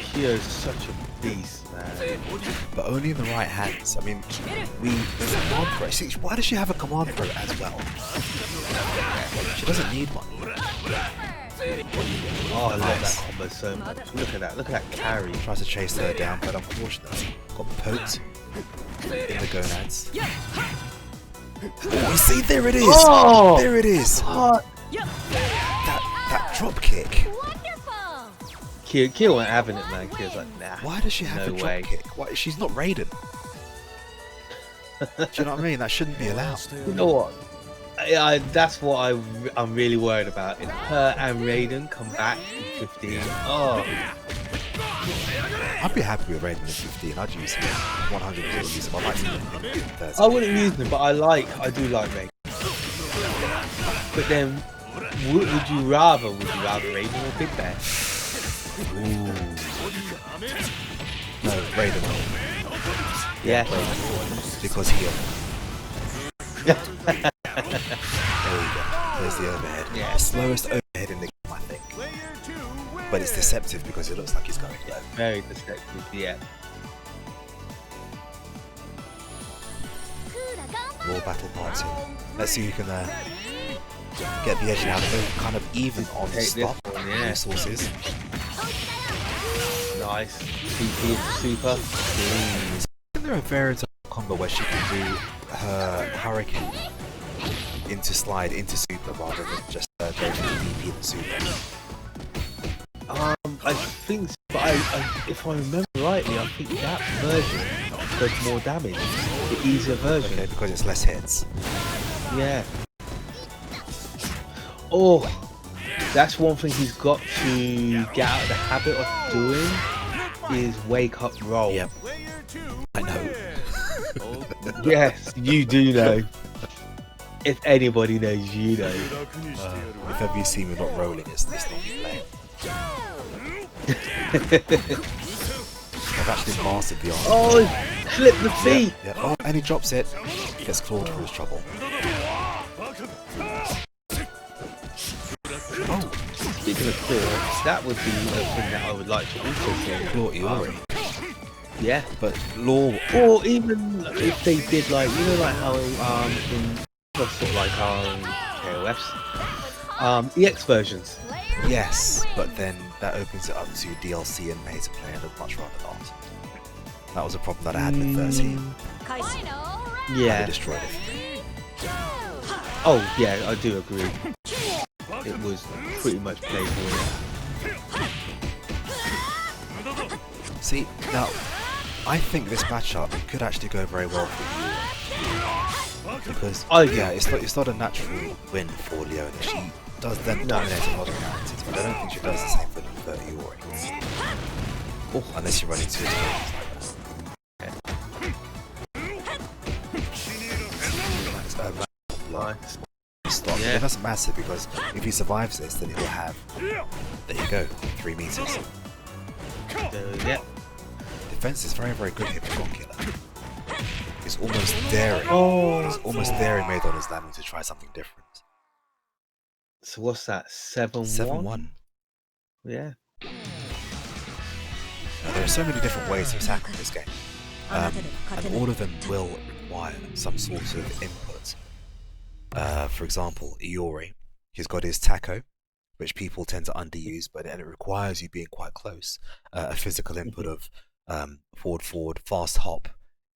Kyo's such a beast, man. But only in the right hands. I mean, there's a command throw. See, why does she have a command throw as well? She doesn't need one. Oh, I love that combo so much. Look at that carry. Tries to chase her down, but unfortunately, got poked in the gonads. Oh, you see, there it is! Oh! There it is! What? That drop kick. Kyo wasn't having it, man. Kyo's like, nah. Why does she have No a drop way. kick? Why? She's not Raiden. Do you know what I mean? That shouldn't be allowed. You know what? That's what I'm really worried about. If her and Raiden come back in 15, oh, I'd be happy with Raiden in 15. I'd use him. 100% use him. I like him in 30. I wouldn't use them, but I do like Raiden. But then, would you rather Raiden or Big Bear? Ooh. No, Raiden. Yeah. Because he'll. There we go. There's the overhead. Yeah. The slowest overhead in the game, I think. But it's deceptive because it looks like he's going low. Very deceptive, yeah. Raw battle party. Let's see who can get the edge now. They're kind of even on the Take stop this one, yeah. resources. Nice. CP into super. Isn't there a variant of combo where she can do her hurricane into slide into super rather than just go to DP and super? I think so, but if I remember rightly, I think that version does more damage. The easier version. Okay, because it's less hits. Yeah. Oh, that's one thing he's got to get out of the habit of doing is wake up roll. Yep. I know. Yes, you do know. If anybody knows, you know. If ever you see me not rolling, it's not me playing. I've actually mastered the arm. Oh, flip the feet. Yeah. Oh, and he drops it. Gets clawed for his trouble. Oh, Speaking of claw, that would be a thing that I would like to also see. claw Iori. Yeah. But Law. Or even if they did like, you know, like how in sort of like KOFs, EX versions. Yes, but then that opens it up to DLC and pay to play, and I'd much rather not. That was a problem that I had with 13. Yeah. They destroyed it for me. Oh yeah, I do agree. It was pretty much playable. See, now, I think this matchup could actually go very well for you. Because, yeah, it's not a natural win for Leona. She does then dominate a lot of characters, but I don't think she does the same for Yuri. Oh, unless you run into it like that. doesn't matter because if he survives this, then he'll have. There you go, 3 meters. Yeah. Defense is very, very good here for GONKILLER. He's almost daring. He's almost daring Maydonozlamu to try something different. So what's that? 7-1? 7-1. Yeah. Now, there are so many different ways to attack in this game, and all of them will require some sort of input. For example, Iori, he's got his taco, which people tend to underuse, but it requires you being quite close. A physical input of forward, fast hop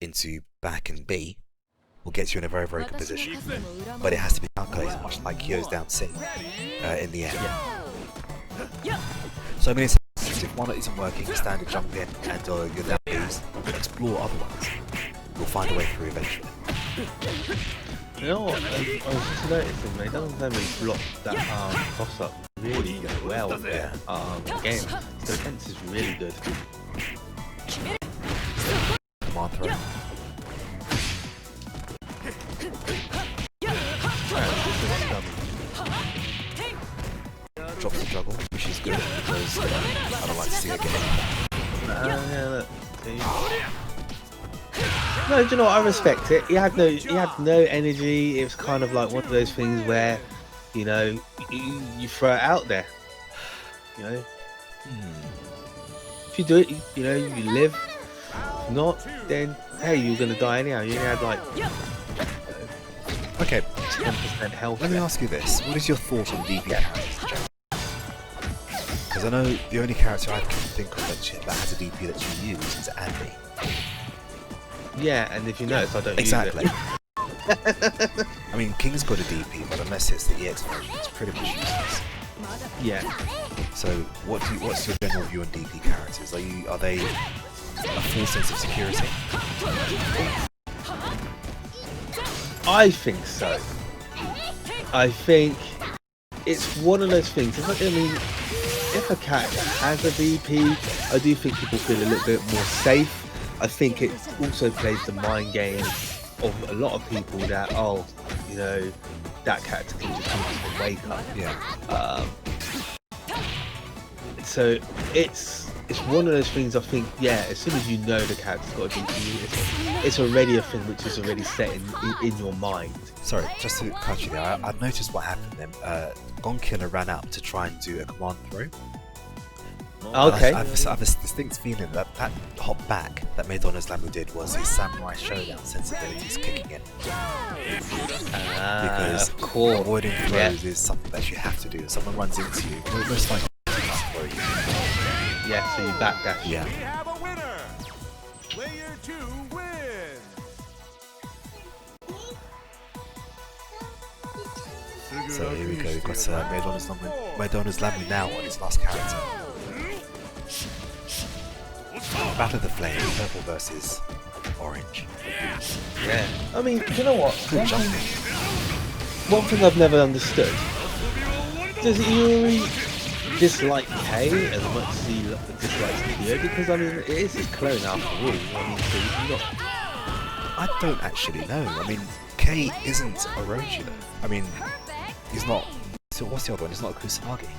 into back and B will get you in a very, very good position. But it has to be calculated, much like Kyo's down C in the end. So many times, if one isn't working, you stand and jump in, and you're down B's, explore other ones. You'll find a way through eventually. You know what? I was just noticing, mate. Doesn't let me block that cross up really well. Yeah. Game. The defense is really good. Command throw. Drops the juggle, which is good because I don't like to see her get hit. Yeah, look. No, do you know what? I respect it. He had no energy. It was kind of like one of those things where, you know, you throw it out there. You know, if you do it, you know, you live. If not, then hey, you're gonna die anyhow. You only had like Okay, 10% health. let me ask you this: what is your thought on DP characters? Because I know the only character I can think of that has a DP that you use is Andy. Yeah, and if you notice, I don't Exactly. use it. I mean, King's got a DP, but unless it's the EX version, it's pretty much useless. Yeah. So, what's your general view on DP characters? Are they a full sense of security? I think so. I think it's one of those things. I mean, if a character has a DP, I do think people feel a little bit more safe. I think it also plays the mind game of a lot of people that, oh, you know, that character can just come to wake up. Yeah. So it's one of those things. I think, yeah, as soon as you know the character's got a DP, it's already a thing which is already set in your mind. Sorry, just to cut you there, I've noticed what happened then. GONKILLER ran out to try and do a command throw. Okay. I have a distinct feeling that hop back that Maydonozlamu did was his Samurai Shodown sensibilities kicking in. Because of course. avoiding throws is something that you have to do. If someone runs into you, most likely throw you. Yeah, so you backdash. Yeah. We have a winner. Player 2 wins. So here we go, we've got Maydonozlamu now on his last character. Battle of the Flame, purple versus orange. Yeah. I mean, you know what? Good jumping. One thing I've never understood. Does Iori dislike K as much as he dislikes Kyo? Because I mean, it is his clone after all. I mean, so he's not. I don't actually know. I mean, K isn't Orochi though. I mean, he's not. So what's the other one? He's not a Kusanagi.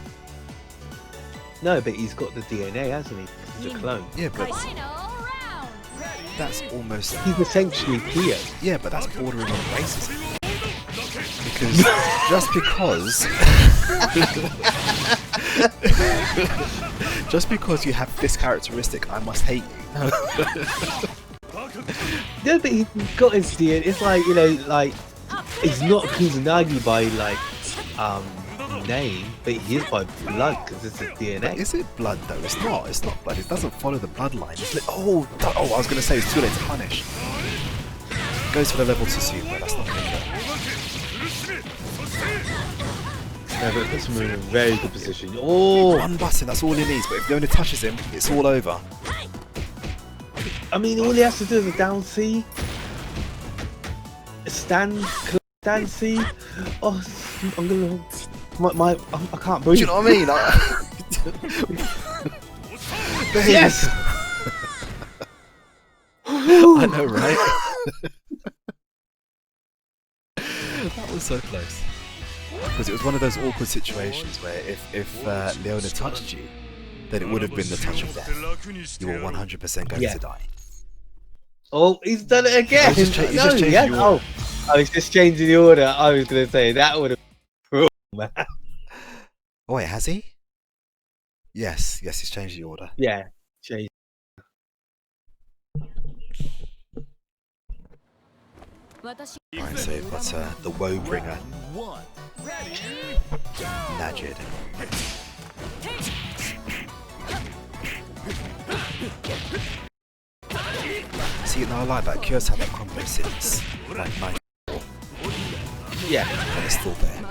No, but he's got the DNA, hasn't he? He's a clone. Yeah, but that's almost. He's essentially Kyo. Yeah, but that's bordering on racism. Because just because you have this characteristic, I must hate you. No, but he's got his DNA. It's like, you know, like he's not Kusanagi by like name, but he is by blood because it's his DNA. But is it blood though? It's not. It's not blood. It doesn't follow the bloodline. It's oh, I was gonna say it's too late to punish. Goes for the level 2 super. That's not gonna kill. No, but it puts him in a very good position. Oh, One button. That's all he needs. But if he only touches him, it's all over. I mean, all he has to do is a down C, a stand C. Oh, I'm gonna. I can't breathe. Do you know what I mean? Yes. I know, right? That was so close. Because it was one of those awkward situations where if Leona touched you, then it would have been the touch of death. You were 100% going to die. Oh, he's done it again. He's just changed the order. Oh, he's just changing the order. I was going to say that would have been man. Oh wait, has he? Yes, he's changed the order. Yeah, change. Right, so you've got the woe bringer, Najid. See, now I like that. Kyo's had that combo since like 94. Yeah, And it's still there.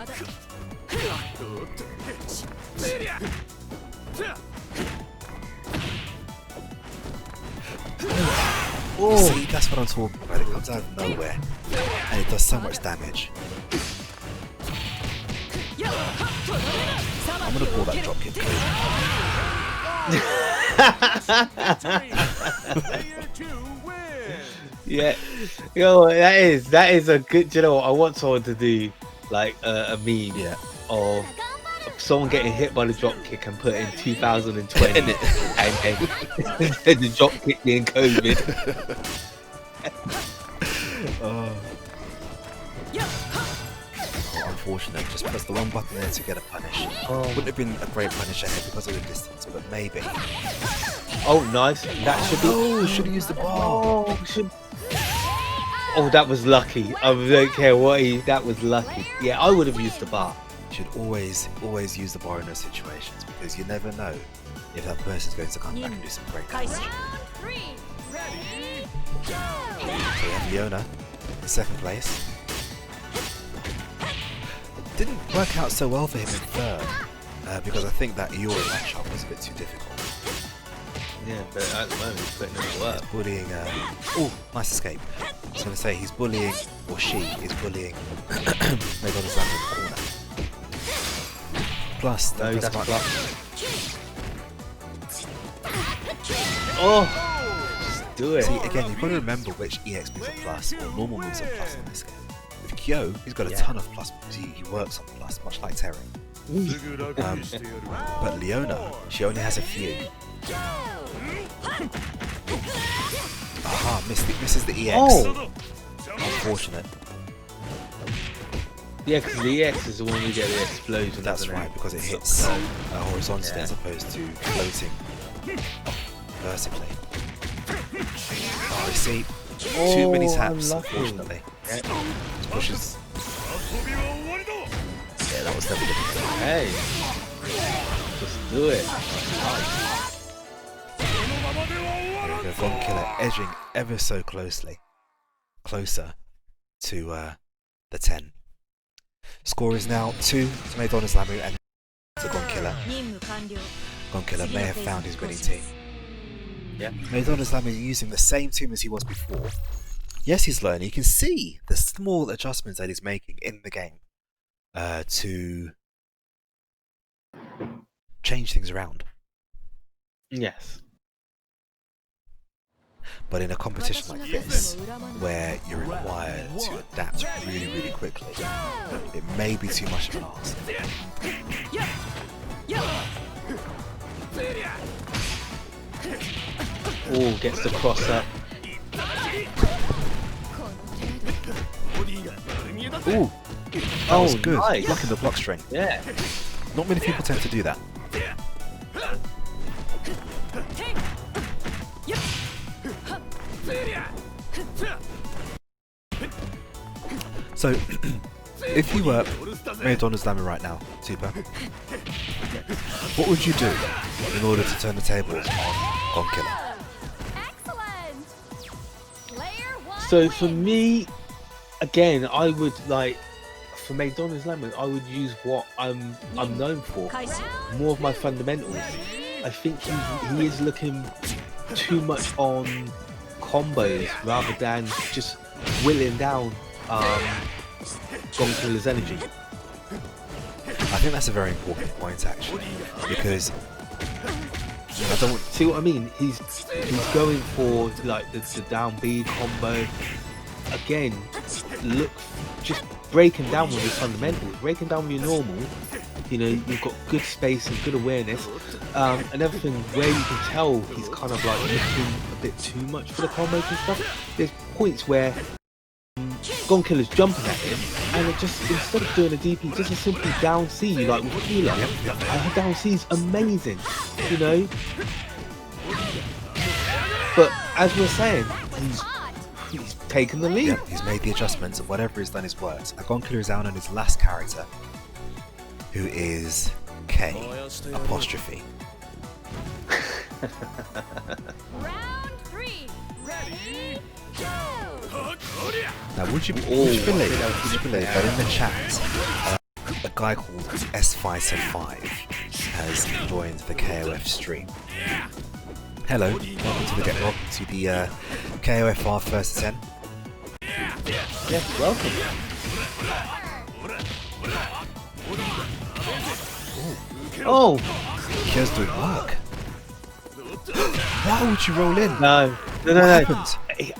Oh. See, that's what I'm talking about. It comes out of nowhere and it does so much damage. I'm gonna call that dropkick code. Yeah, yo, that is a good. You know what? I want someone to do like a meme of someone getting hit by the drop kick and put in 2020 and the drop kick being COVID. Oh, unfortunate. Just press the one button there to get a punish. Wouldn't have been a great punish ahead because of the distance, but maybe. Oh, nice. That should be. Oh, should have used the bar. Oh, that was lucky. I don't care what that was lucky. Yeah, I would have used the bar. You should always use the bar in those situations because you never know if that person's going to come back and do some great damage. So we have Leona in second place. Didn't work out so well for him in third because I think that Iori matchup was a bit too difficult. Yeah, but at the moment he's putting in the work. He's bullying. Oh, nice escape. I was going to say he's bullying, or she is bullying Maydonozlamu in the corner. Plus, that's plus. Oh, just do it. See, again, you've got to remember which EX moves are plus or normal moves are plus in this game. With Kyo, he's got a ton of plus moves. He works on plus, much like Terry. But Leona, she only has a few. Aha, misses the EX. Oh. Unfortunate. Yeah, because the EX is the one we get the explosion. That's right, because it hits horizontally as opposed to floating vertically. Oh, you see, too many taps, unfortunately. Yeah. Pushes. Yeah, that was never good. Hey, just do it. There we go, GONKILLER edging ever so closer to the 10. Score is now 2 to Maydonozlamu and to GONKILLER. GONKILLER may have found his winning team. Yeah. Maydonozlamu using the same team as he was before. Yes, he's learning. You can see the small adjustments that he's making in the game to change things around. Yes. But in a competition like this, where you're required to adapt really, really quickly, it may be too much of an ask. Oh, gets the cross up. Ooh, that was good. Nice. Blocking the block string. Yeah. Not many people tend to do that. So, if you were Maydonozlamu right now, Super, what would you do in order to turn the tables on GONKILLER? So for me, again, I would like for Maydonozlamu, I would use what I'm known for, more of my fundamentals. I think he is looking too much on combos rather than just whittling down GONKILLER's energy. I think that's a very important point actually, because I don't see what I mean. He's going for like the down B combo. Again, just breaking down with his fundamentals, breaking down with your normal. You know, you've got good space and good awareness, and everything where you can tell he's kind of like looking a bit too much for the combos and stuff. There's points where GONKILLER's jumping at him, and it just, instead of doing a DP, just a simple down C, like with Healer. And her down C is amazing, you know. But as we're saying, he's taken the lead. Yeah, he's made the adjustments, and whatever he's done is worked. GONKILLER is out on his last character, who is K apostrophe. Round 3. Ready? Go! Now, would you believe that in the chat, a guy called XIV has joined the KoF stream? Hello, welcome to the KoFR first 10. Yes, welcome. Oh, Kyo's doing work. Why would you roll in? No. What happened? He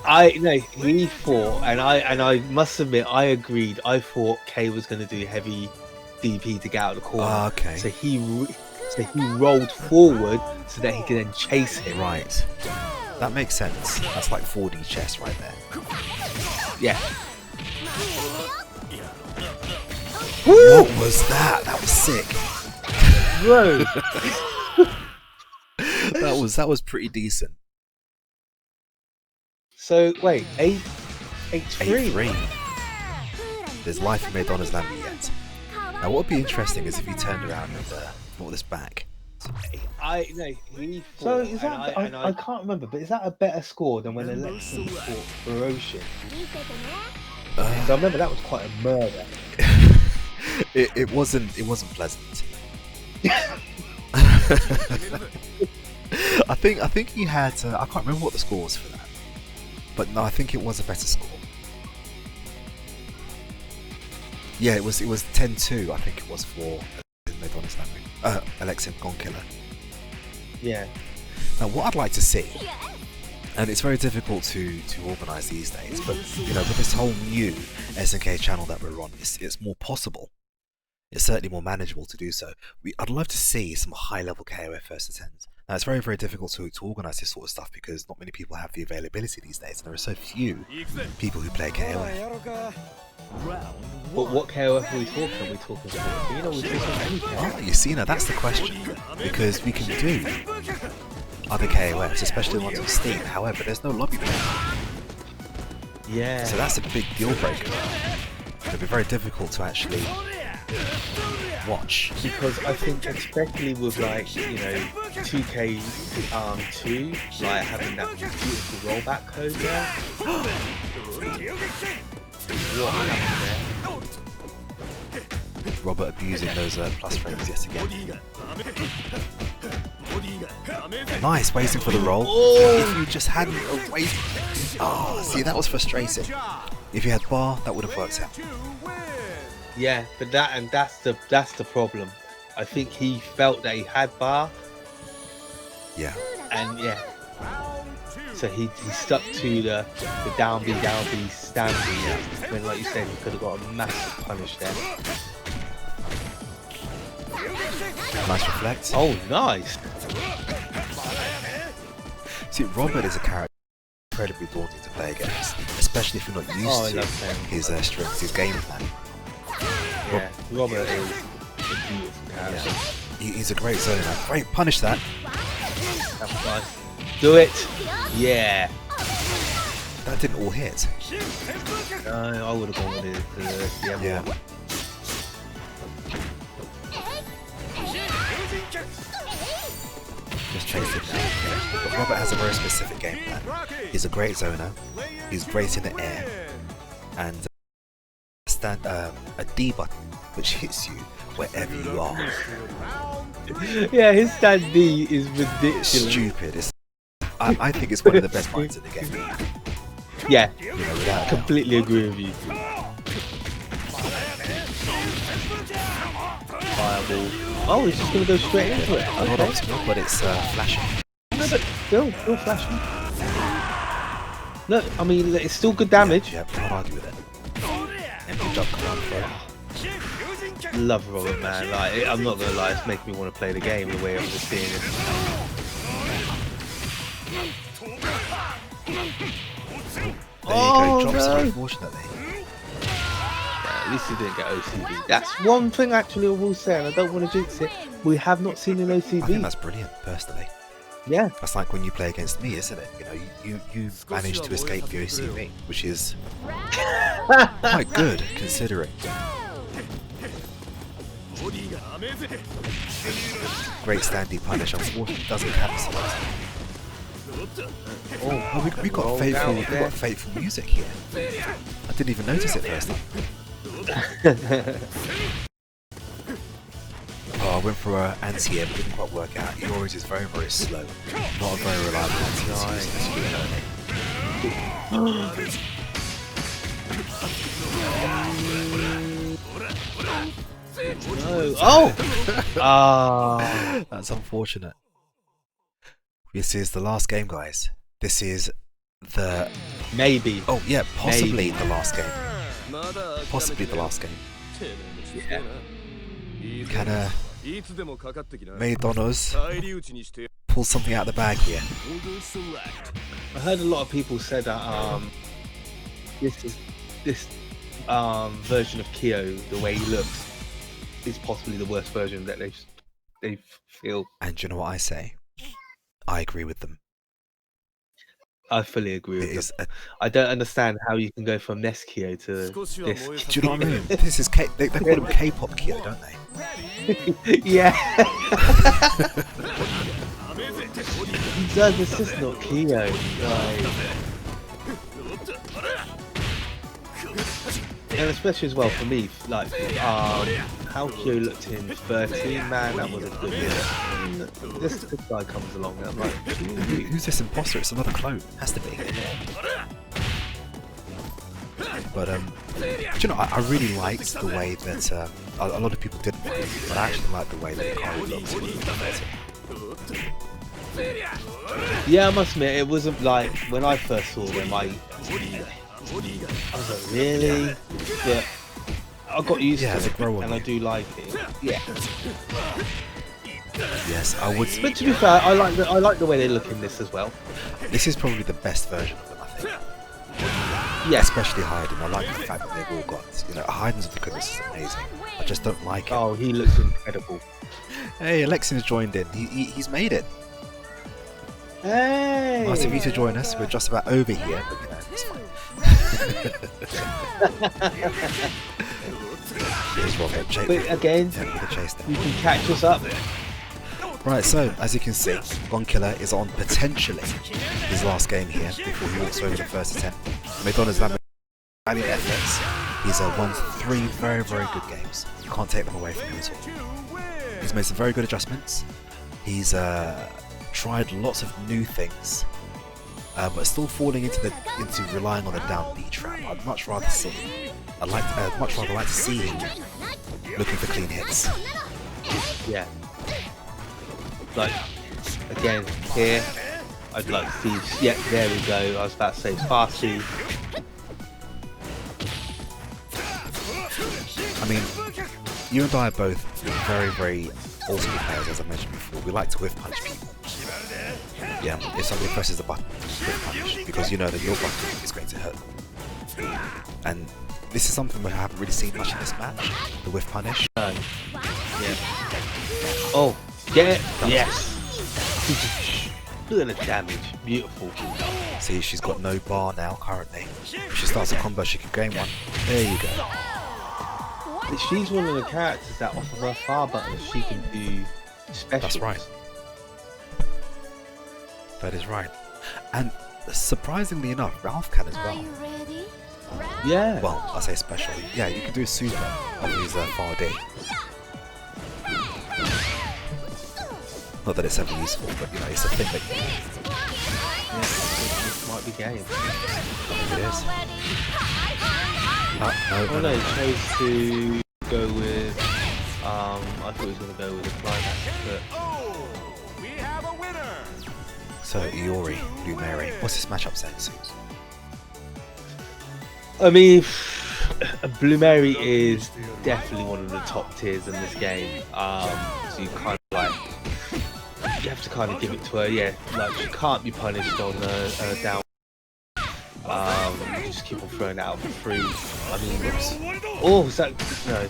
thought, and I must admit, I agreed. I thought K was going to do heavy DP to get out of the corner. Oh, okay. So he rolled forward so that he could then chase him. Right. That makes sense. That's like 4D chess right there. Yeah. What was that? That was sick. Bro. that was pretty decent. So wait, H3. 8-3. There's life in Maydonozlamu yet. Now, what would be interesting is if he turned around and brought this back. So is that? I can't remember, but is that a better score than when Alexin fought Ferocious? So I remember that was quite a murder. It wasn't pleasant. I think he had. I can't remember what the score was for that, but no, I think it was a better score. Yeah, it was 10-2. I think it was for Alexin GONKILLER. Yeah. Now, what I'd like to see, and it's very difficult to organise these days, but you know, with this whole new SNK channel that we're on, it's more possible. It's certainly more manageable to do so. I'd love to see some high-level KoF first attempts. Now, it's very, very difficult to organise this sort of stuff because not many people have the availability these days, and there are so few people who play KoF. But what KoF are we talking? Are we talking 14 or are we talking any KoF? Oh, you see, now that's the question, because we can do other KoFs, especially the ones on Steam. However, there's no lobby play. Yeah. So that's a big deal breaker. It'll be very difficult to actually watch. Because I think, especially with like, you know, 2K2, like having that beautiful rollback code there. What happened there? Robert abusing those plus frames yet again. Nice, waiting for the roll. Oh. If you just hadn't waited. Oh, see, that was frustrating. If you had bar, that would have worked out. Yeah, but that's the problem. I think he felt that he had bar, Yeah. and yeah. So he stuck to the down B stand B, when, like you said, he could have got a massive punish there. Nice reflect. Oh, nice. See, Robert is a character incredibly daunting to play against, especially if you're not used to his strengths, his game plan. Yeah, Robert is a beautiful character. Yeah. He's a great zoner. Great, punish that. That's nice. Do it. Yeah. That didn't all hit. I would have gone with the other Yeah. one. Just chase it down. But Robert has a very specific game plan. He's a great zoner. He's great in the air, and a D button which hits you wherever you are. Yeah, his stand B is ridiculous. Stupid. I think it's one of the best buttons in the game. Yeah, You know, without a doubt. completely agree with you. Fireball. Oh, he's just gonna go straight into it. Not Okay. optimal, but it's flashing. No, but still flashing. No, I mean it's still good damage. Yeah, can't argue with it. Good job, come on, bro. Love Robert, man. Like, I'm not gonna lie, it's making me want to play the game the way I'm just seeing it. There you go, drops it, unfortunately. At least he didn't get OCV. That's one thing actually I will say, and I don't want to jinx it. We have not seen an OCV. I think that's brilliant, personally. Yeah. That's like when you play against me, isn't it? You know, you managed to escape the OCV, which is quite good considering. Great standing punish. Unfortunately, doesn't capitalize. Oh, we got faithful music here. I didn't even notice it first time. Oh, I went for an anti-air, but didn't quite work out. Yours is very, very slow. Not a very reliable anti-air. No. Oh! Ah. That's unfortunate. This is the last game, guys. This is the... Maybe. Oh, yeah, possibly Maybe. the last game. Possibly the last game. Yeah. Can Maydonozlamu pull something out of the bag here? I heard a lot of people say that this version of Kyo, the way he looks, is possibly the worst version that they feel. And do you know what I say? I agree with them. I fully agree with It is them. I don't understand how you can go from this Kyo to this. do you know what I mean? This is they call him K-pop Kyo, don't they? Yeah. He does, it's just not Kyo. Like... And especially as well for me, like how Kyo looked in 13, man, that was a good year. And this guy comes along and I'm like, Who's this imposter? It's another clone. Has to be. But do you know, I really liked the way that a lot of people didn't like it, but I actually liked the way that Kari looked. yeah, I must admit, it wasn't like when I first saw them, I was like, really? But I got used to it, and I do like it. Yeah. Yes, I would. But to be fair, I like the way they look in this as well. This is probably the best version of them, I think. Yeah. Especially Hayden. I like the fact that they've all got, you know, Hayden's of the goodness is amazing. I just don't like it. Oh, he looks incredible. Hey, Alexian's joined in. He's made it. Hey. Nice of you to join us. We're just about over here, but you know, it's fine. Here's Robert. But again, you can catch us up. Right, so as you can see, GONKILLER is on potentially his last game here before he walks over the first attempt. Maydonozlamu valiant efforts. He's won 3 very, very good games. You can't take them away from him at all. He's made some very good adjustments. He's tried lots of new things, but still falling into relying on the down B trap. I'd much rather see. Much rather like to see him looking for clean hits. Yeah. Like, again, here, I'd like to see, yeah, there we go, I was about to say Farsi. I mean, you and I are both very, very old school players, as I mentioned before. We like to whiff punch people. Yeah, if somebody presses the button, whiff punch, because you know that your button is going to hurt them. And this is something we haven't really seen much in this match, the whiff punish. Yeah. Oh, get it? Yes. Look at the damage. Beautiful. See, she's got no bar now currently. If she starts a combo, she can gain one. There you go. She's one of the characters that off of her far button she can do specials. That's right. That is right. And surprisingly enough, Ralph can as well. Yeah. Well, I say special. Yeah, you can do super on his far D. Not that it's ever useful, but you know, it's a thing that you can. This might be game. I think it is. No, No, he chose to go with, I thought he was going to go with a climax, but... We have a winner. So, Iori, Lumere. What's this matchup saying, Suze? I mean, Blue Mary is definitely one of the top tiers in this game. So you kind of like, you have to kind of give it to her. Yeah, like she can't be punished on a down. You just keep on throwing it out for free. I mean, oh, is that no?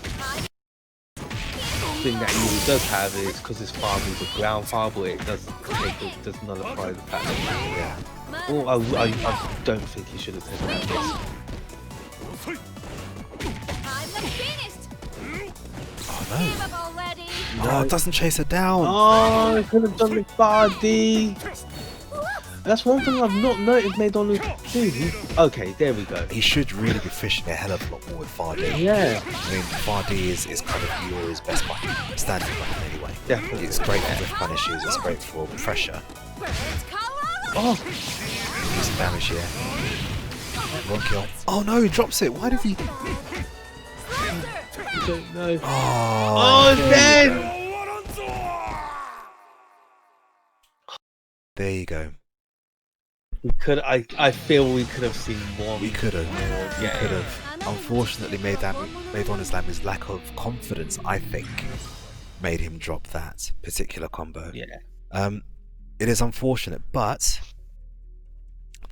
The thing that he does have is because his fireball is a ground fireball, it does nullify the fact that yeah. Oh, I don't think he should have taken that risk. Oh no! No, it doesn't chase her down. Oh, I could have done the body. That's one thing I've not noticed Maydonozlamu do. Okay, there we go. He should really be fishing a hell of a lot more with Vardy. Yeah. I mean, Vardy is kind of Yoru's best button, standing button anyway. Definitely. It's great for punishes, it's great for pressure. Oh! Some damage here. One kill. Oh no, he drops it. Why did he? I don't know. Oh, then! There you go. We could. I feel we could have seen more. We could have. We Yeah. could have. Unfortunately, Maydonozlamu's lack of confidence, I think, made him drop that particular combo. Yeah. It is unfortunate, but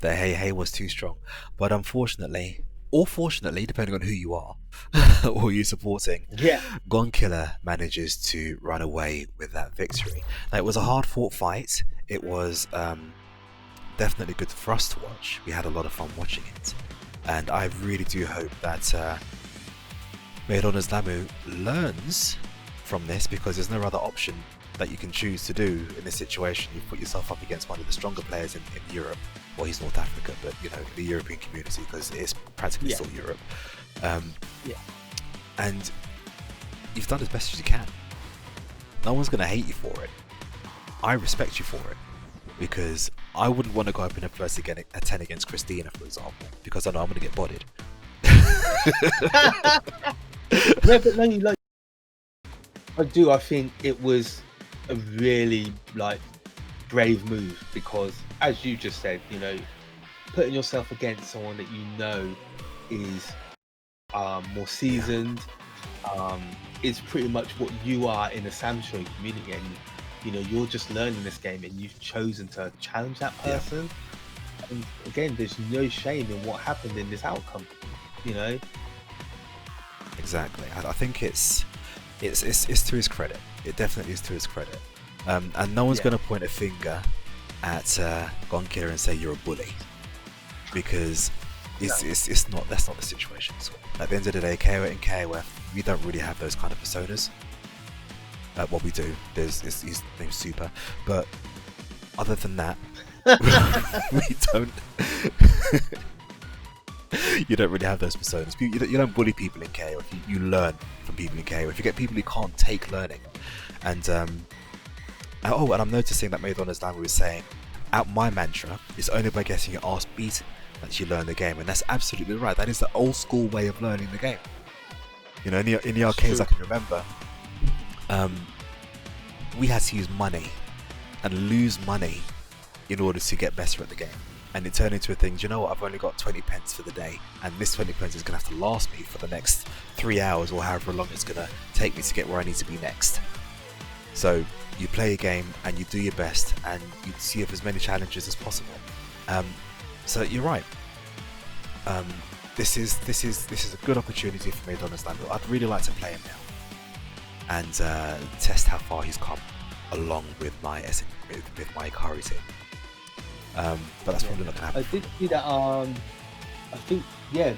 the hey was too strong. But unfortunately, or fortunately, depending on who you are or who you're supporting, Yeah. GONKILLER manages to run away with that victory. Now, it was a hard-fought fight. It was definitely good for us to watch. We had a lot of fun watching it, and I really do hope that Maydonozlamu learns from this, because there's no other option that you can choose to do in this situation. You put yourself up against one of the stronger players in Europe. Well, he's North Africa, but you know, the European community, because it's practically still Europe. Yeah. And you've done as best as you can. No one's going to hate you for it. I respect you for it, because I wouldn't want to go up in a first again a 10 against Christina, for example, because I know I'm going to get bodied. No, but no, like, I do. I think it was a really brave move, because, as you just said, you know, putting yourself against someone that you know is more seasoned, is pretty much what you are in the Samsung community, and you know, you're just learning this game, and you've chosen to challenge that person. And again, there's no shame in what happened in this outcome, you know. Exactly. I think it's to his credit. It definitely is to his credit. And no one's going to point a finger at GONKILLER and say you're a bully, because it's not. That's not the situation. So at the end of the day, KoF, we don't really have those kind of personas. What we do, his name's Super, but other than that, we don't. You don't really have those personas. You don't bully people in KoF. You learn from people in KoF. You get people who can't take learning, and and I'm noticing that Maydonozlamu is saying, my mantra is only by getting your ass beaten that you learn the game, and that's absolutely right. That is the old school way of learning the game. You know, in the arcades, I can remember, we had to use money and lose money in order to get better at the game. And it turned into a thing, you know what, I've only got 20 pence for the day, and this 20 pence is going to have to last me for the next 3 hours, or however long it's going to take me to get where I need to be next. So you play a game and you do your best, and you see if as many challenges as possible. So you're right. This is a good opportunity for Maydonozlamu. I'd really like to play him now and test how far he's come along with my Ikari team. But that's probably not going to happen. I did see that. I think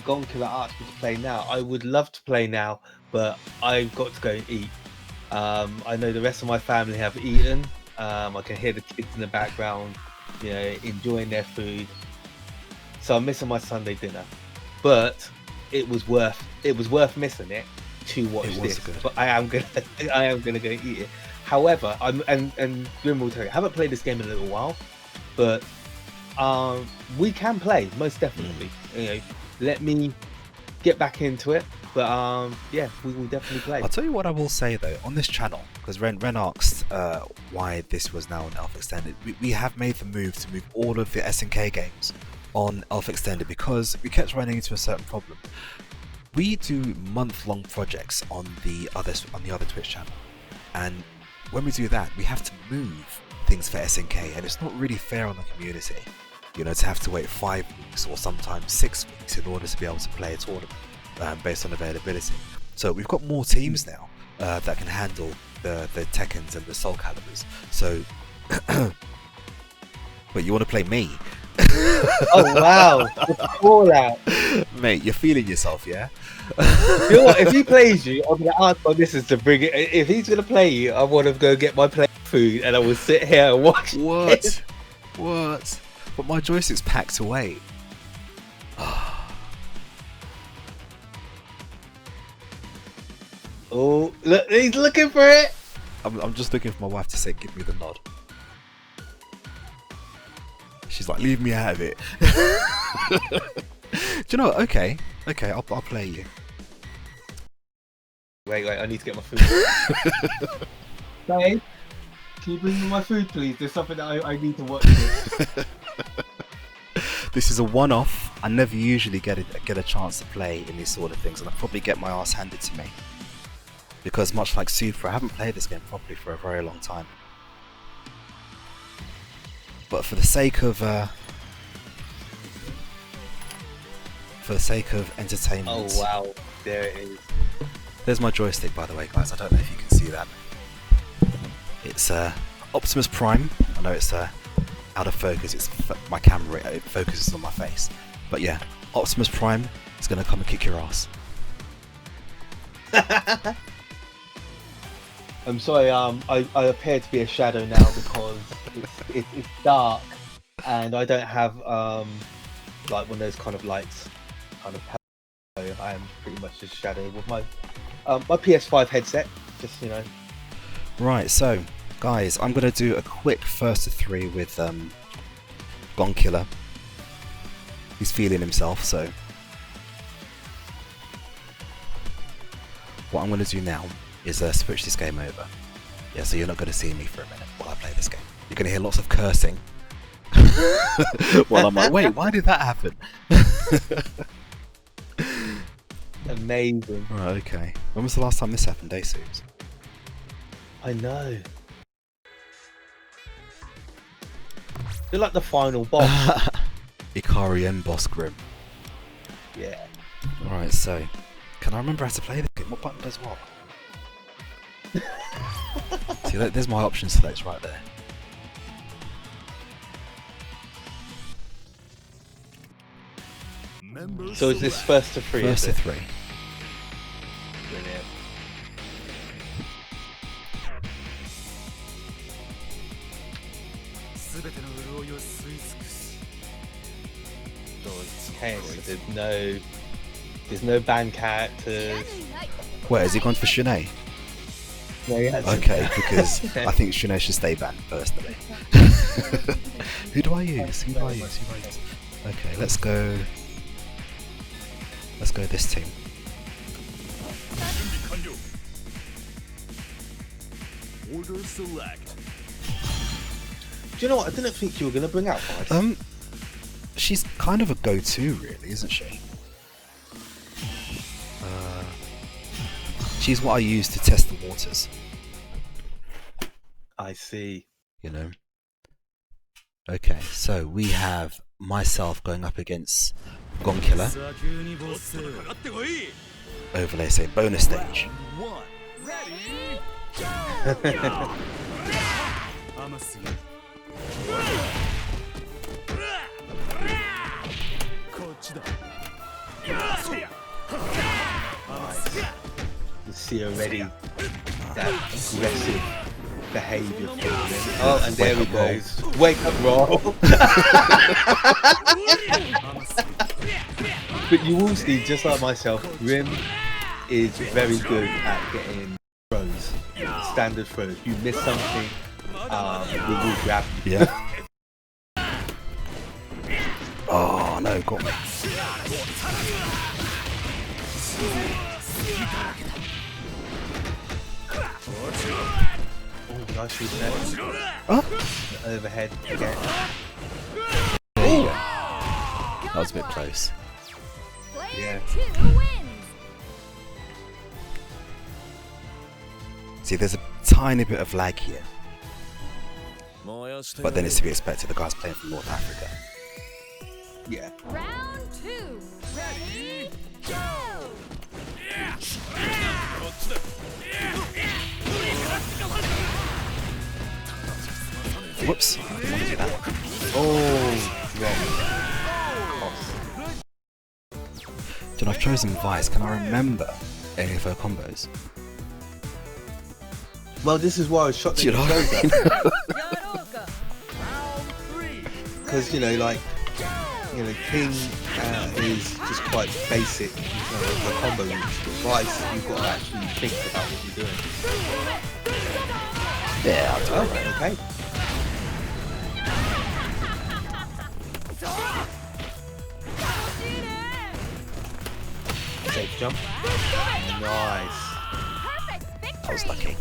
GONKILLER asked me to play now. I would love to play now, but I've got to go and eat. I know the rest of my family have eaten. I can hear the kids in the background, you know, enjoying their food. So I'm missing my Sunday dinner, but it was worth missing it to watch this. Good. But I am gonna go eat it. However, and Grim will tell you, I haven't played this game in a little while, but we can play, most definitely. You know, let me get back into it, but yeah, we will definitely play. I'll tell you what I will say though, on this channel, because Ren asked why this was now on Elf Extended. We have made the move to move all of the SNK games on Elf Extended, because we kept running into a certain problem. we do month-long projects on the other Twitch channel, and when we do that, we have to move things for SNK, and it's not really fair on the community, you know, to have to wait 5 weeks or sometimes 6 weeks in order to be able to play a tournament based on availability. So we've got more teams now that can handle the Tekkens and the Soul Calibers. So, but you want to play me? Oh wow, the fallout. Mate, you're feeling yourself, yeah? You know what? If he plays you, I'm gonna ask my missus to bring it. If he's gonna play you, I want to go get my play food, and I will sit here and watch. What? What? But my joystick's packed away. Oh, look, he's looking for it. I'm just looking for my wife to say, give me the nod. She's like, leave me out of it. Do you know what? Okay, I'll play you. Wait, I need to get my food. Babe, can you bring me my food, please? There's something that I need to watch. This is a one-off. I never usually get a chance to play in these sort of things, and I probably get my ass handed to me. Because much like Super, I haven't played this game properly for a very long time. But for the sake of entertainment. Oh wow, there it is. There's my joystick, by the way, guys. I don't know if you can see that. It's Optimus Prime. I know it's out of focus. It's my camera. It focuses on my face. But yeah, Optimus Prime is gonna come and kick your ass. I'm sorry. I appear to be a shadow now because it's dark, and I don't have like one of those kind of lights, kind of. So I am pretty much just shadow with my my PS5 headset. Just, you know. Right. So, guys, I'm gonna do a quick first to 3 with GONKILLER. He's feeling himself, so what I'm gonna do now is switch this game over. Yeah, so you're not going to see me for a minute while I play this game. You're going to hear lots of cursing. While I'm like, wait, why did that happen? Amazing. Right, okay. When was the last time this happened, Suits? I know. They're like the final boss. Ikari and Boss Grim. Yeah. Alright, so can I remember how to play this game? What button does what? See, there's my option select right there. So is this first to 3? First to 3. Brilliant. Okay, so there's no band characters. Wait, has he gone for Shanae? No, he hasn't. Okay, because I think Shanae should stay banned personally. Who do I use? Okay, let's go this team. Order select. Do you know what? I didn't think you were going to bring out Vice. She's kind of a go-to, really, isn't she? She's what I use to test the waters. I see. You know. Okay, so we have myself going up against GONKILLER. Overlay, say bonus stage. Ready, You see already that aggressive behaviour from him. Oh, and there he goes. Wake up, roll. But you will see, just like myself, Grim is very good at getting throws, standard throws. You miss something, we will grab you. Yeah. Oh no, got me. Oh, nice shoot there. Huh? Overhead again. There you go. That was a bit close. Player Yeah. 2 wins. See, there's a tiny bit of lag here. But then it's to be expected, the guy's playing from North Africa. Yeah. Round 2. Ready, go! Whoops, I didn't want to do that. Oh, Do you know, I've chosen Vice. Can I remember any of her combos? well, this is why I was shocked that Do you you know chose what I that. Round 3. Because, you know, like, you know, King is just quite basic in terms of the combo moves. Vice, you've got to actually think about what you're doing. Yeah, I'll do Oh, it. okay. Safe jump. Nice. Perfect victory! I was lucky.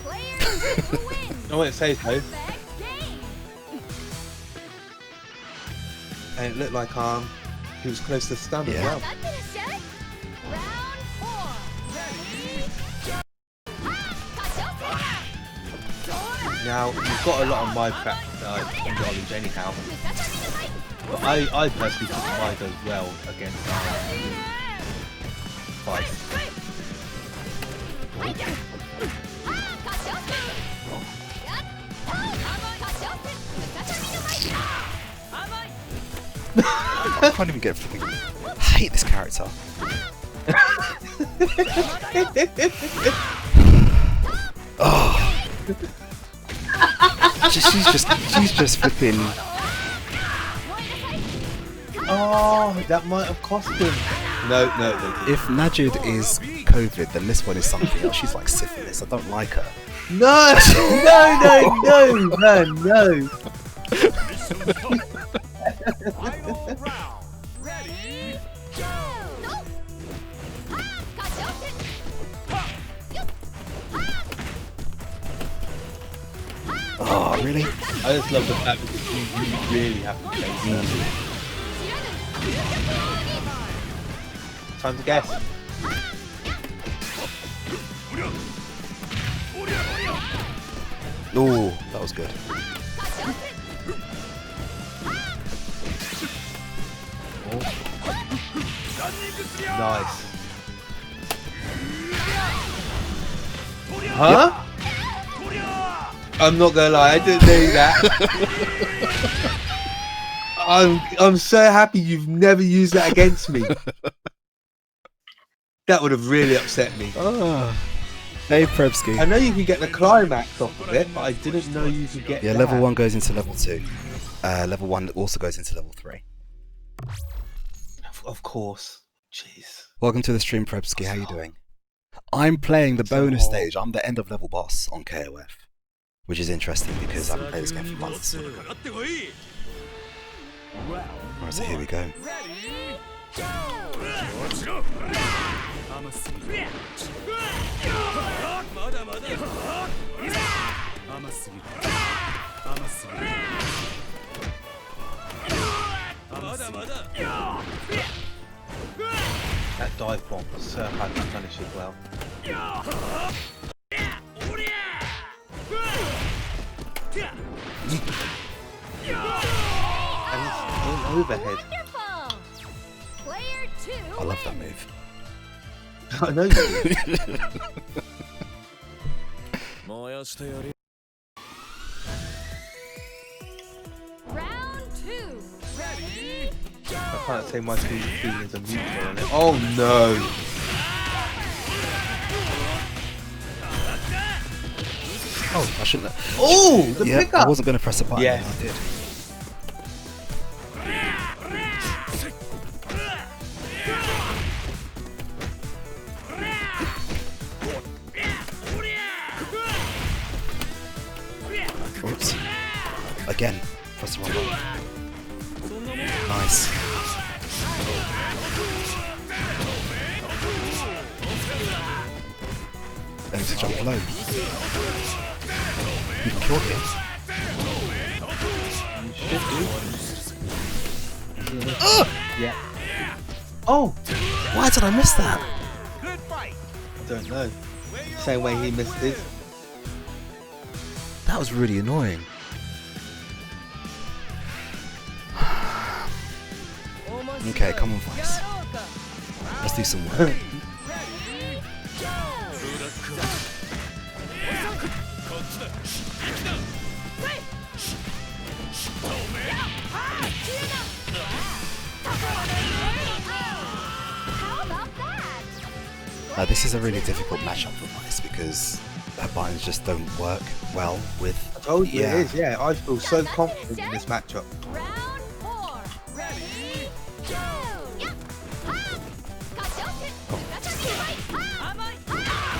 Player 2 wins! I won't say so. Perfect game! And it looked like he was close to stun as Yeah. well. That finished it! Round 4. Ready, go! Now, you've got a lot of my prep knowledge anyhow. But I personally think Mai does well against Vice. I can't even get flipping. I hate this character. Oh. She's just flipping. Oh, that might have cost him. No. If Najid is COVID, then this one is something else. She's like syphilis. I don't like her. No! No! Final round. Ready, go! Oh, really? I just love the fact that you really have to face her. Time to guess. Oh, that was good. Nice. Huh? I'm not gonna lie, I didn't know that. I'm so happy you've never used that against me. That would have really upset me. Oh. Hey, Prebsky. I know you can get the climax off of it, but I didn't know you could get Yeah, that. level 1 goes into level 2. Level 1 also goes into level 3. Of course. Jeez. Welcome to the stream, Prebsky. How you doing? I'm playing the bonus stage. I'm the end of level boss on KoF, which is interesting because I haven't played this game for months. Alright, so here we go. Ready, go! That dive bomb was so hard to punish as well. And it's an overhead. Wonderful! Player 2 I love that move. I know you do. Round 2. Ready, go! I can't say my feelings are mutual on it. Oh no! Oh, I shouldn't have. Oh, the Yeah, I pickup! wasn't going to press a button. Yes. I did. Oops. Again. Press the wrong button. Nice. Then to jump low. You can kill him. Yeah. Oh! Why did I miss that? Good fight. I don't know. Same way he missed his. That was really annoying. Okay, come on, Vice. Let's do some work. How about that? Now, this is a really difficult matchup for Vice because her buttons just don't work well with. I told you Yeah. it is, yeah. I feel so confident in this matchup. Round 4. Ready? Go! Yeah. Ha! Kachoken! Kachoken! Ha! Ha!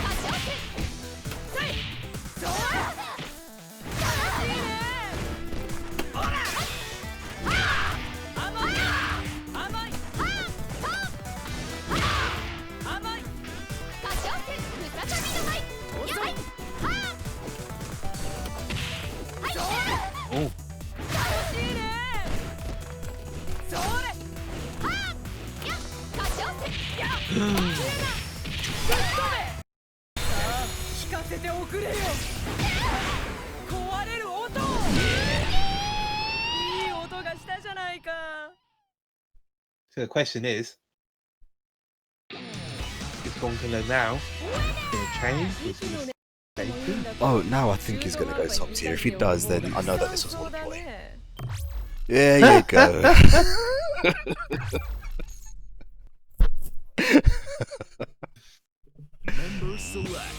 Kachoken! Say! Sora! Ora! Ha! Amai! Amai! Ha! Ha! Amai! Kachoken! Fusakami no hai! Yai! Ha! Oh, so the question is Gonkiller now going to change? Is he staying? Oh, now I think he's gonna go top tier. If he does, then I know that this was all a ploy. There you go.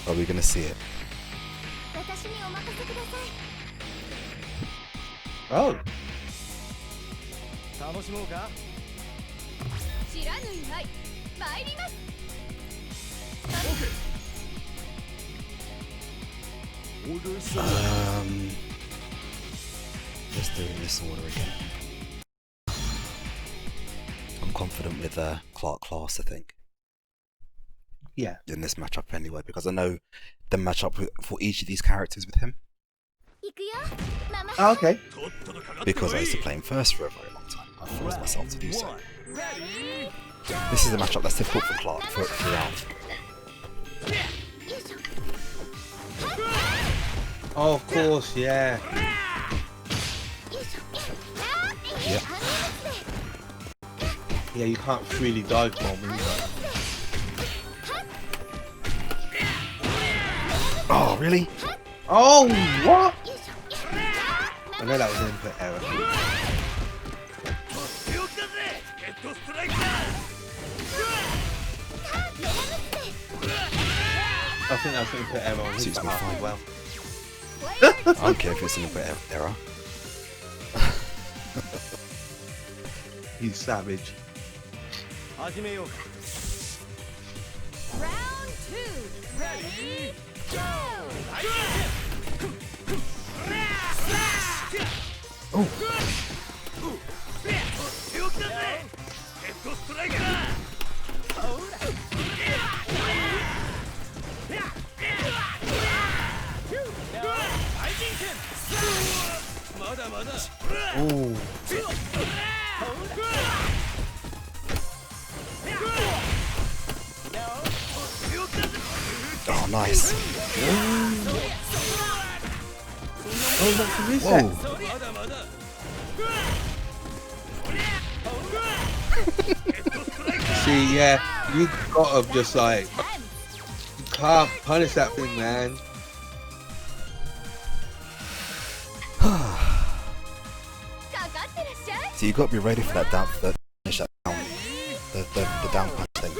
Are we gonna see it? Oh, 楽しもうか。知らぬいはい参ります Just doing this order again. I'm confident with Clark Class, I think, yeah. in this matchup anyway, because I know the matchup for each of these characters with him, 行くよママ Oh, okay. because I used to play him first for a very long time. I forced myself to do so. This is a matchup that's difficult for Clark, for Ralph. Oh, of course, yeah. Yep. Yeah, you can't freely dive bomb either. Oh, really? Oh, what? I know that was an input error. I think that's an input error on his Suits me behalf fine. as well. I don't care if it's an input error. He's savage. 始めようか。 Round 2 Ready? Go! Oh, Oh, nice. oh, that's a reset. Whoa. See, yeah, you gotta just like, you can't punish that thing, man. So you got to be ready for that down, finish that down, the down punch thing.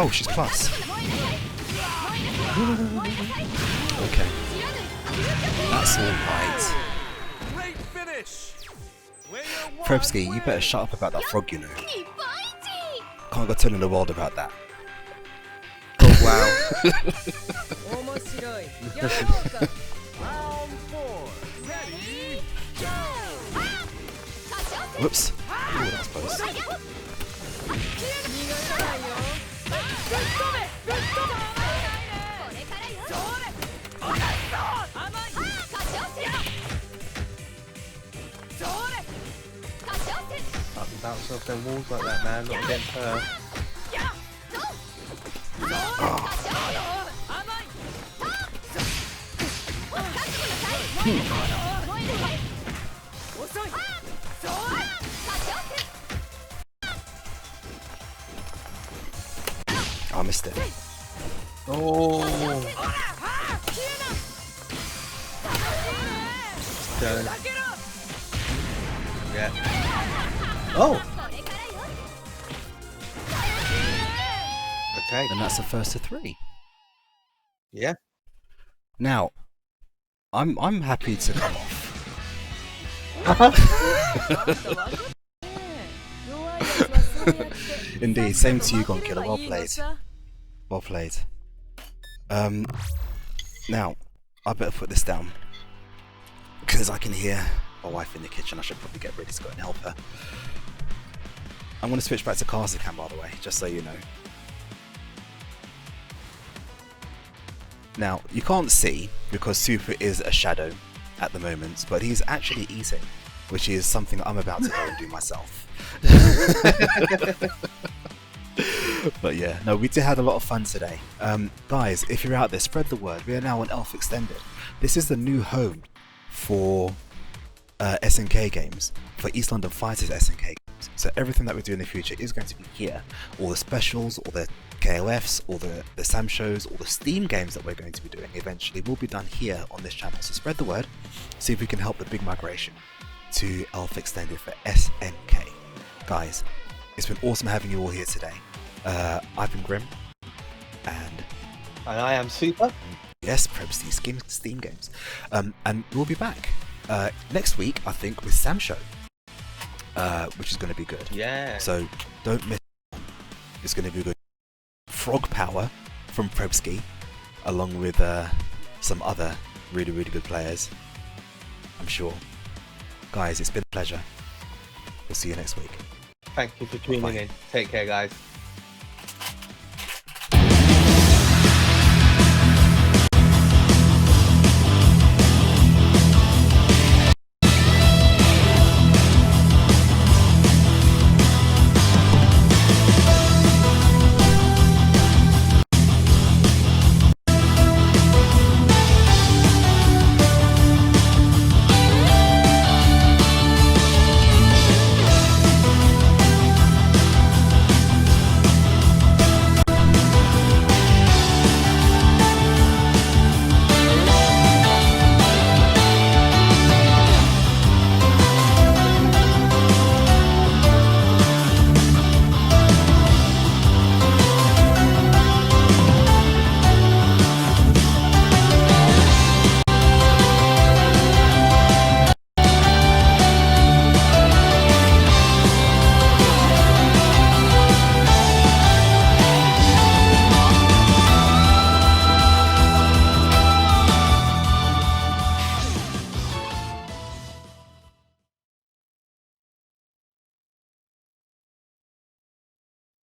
Oh, she's plus. Okay. That's alright. Great finish. Prebsky, you better shut up about that frog, you know. Can't go telling the world about that. Oh, wow. 面白い。やろうか。Round 4 Ready? Whoops. Ooh, that's close. Can't bounce off them walls like that, man. Not against her. I missed it. Oh. Done. Yeah. Oh. Okay. And that's the first of 3. Yeah. Now, I'm happy to come off. Indeed, same to you, Gonkiller. Well played. Well played. Now, I better put this down because I can hear my wife in the kitchen. I should probably get ready to go and help her. I'm going to switch back to Kazakhstan, by the way, just so you know. Now, you can't see because Super is a shadow at the moment, but he's actually eating, which is something I'm about to go and do myself. But yeah, no, we did have a lot of fun today. Guys, if you're out there, spread the word. We are now on Elf Extended. This is the new home for SNK games, for East London Fighters SNK games. So everything that we do in the future is going to be here. All the specials, all the KOFs, all the Sam shows, all the Steam games that we're going to be doing eventually will be done here on this channel. So spread the word, see if we can help the big migration to Elf Extended for SNK. Guys, it's been awesome having you all here today. I've been Grim, and I am Super. Yes, perhaps these Steam games. And we'll be back next week, I think, with Sam Show, which is going to be good. Yeah. So don't miss it. It's going to be good. Frog Power from Prebski, along with some other really, really good players, I'm sure. Guys, it's been a pleasure. We'll see you next week. Thank you for tuning in. Take care, guys.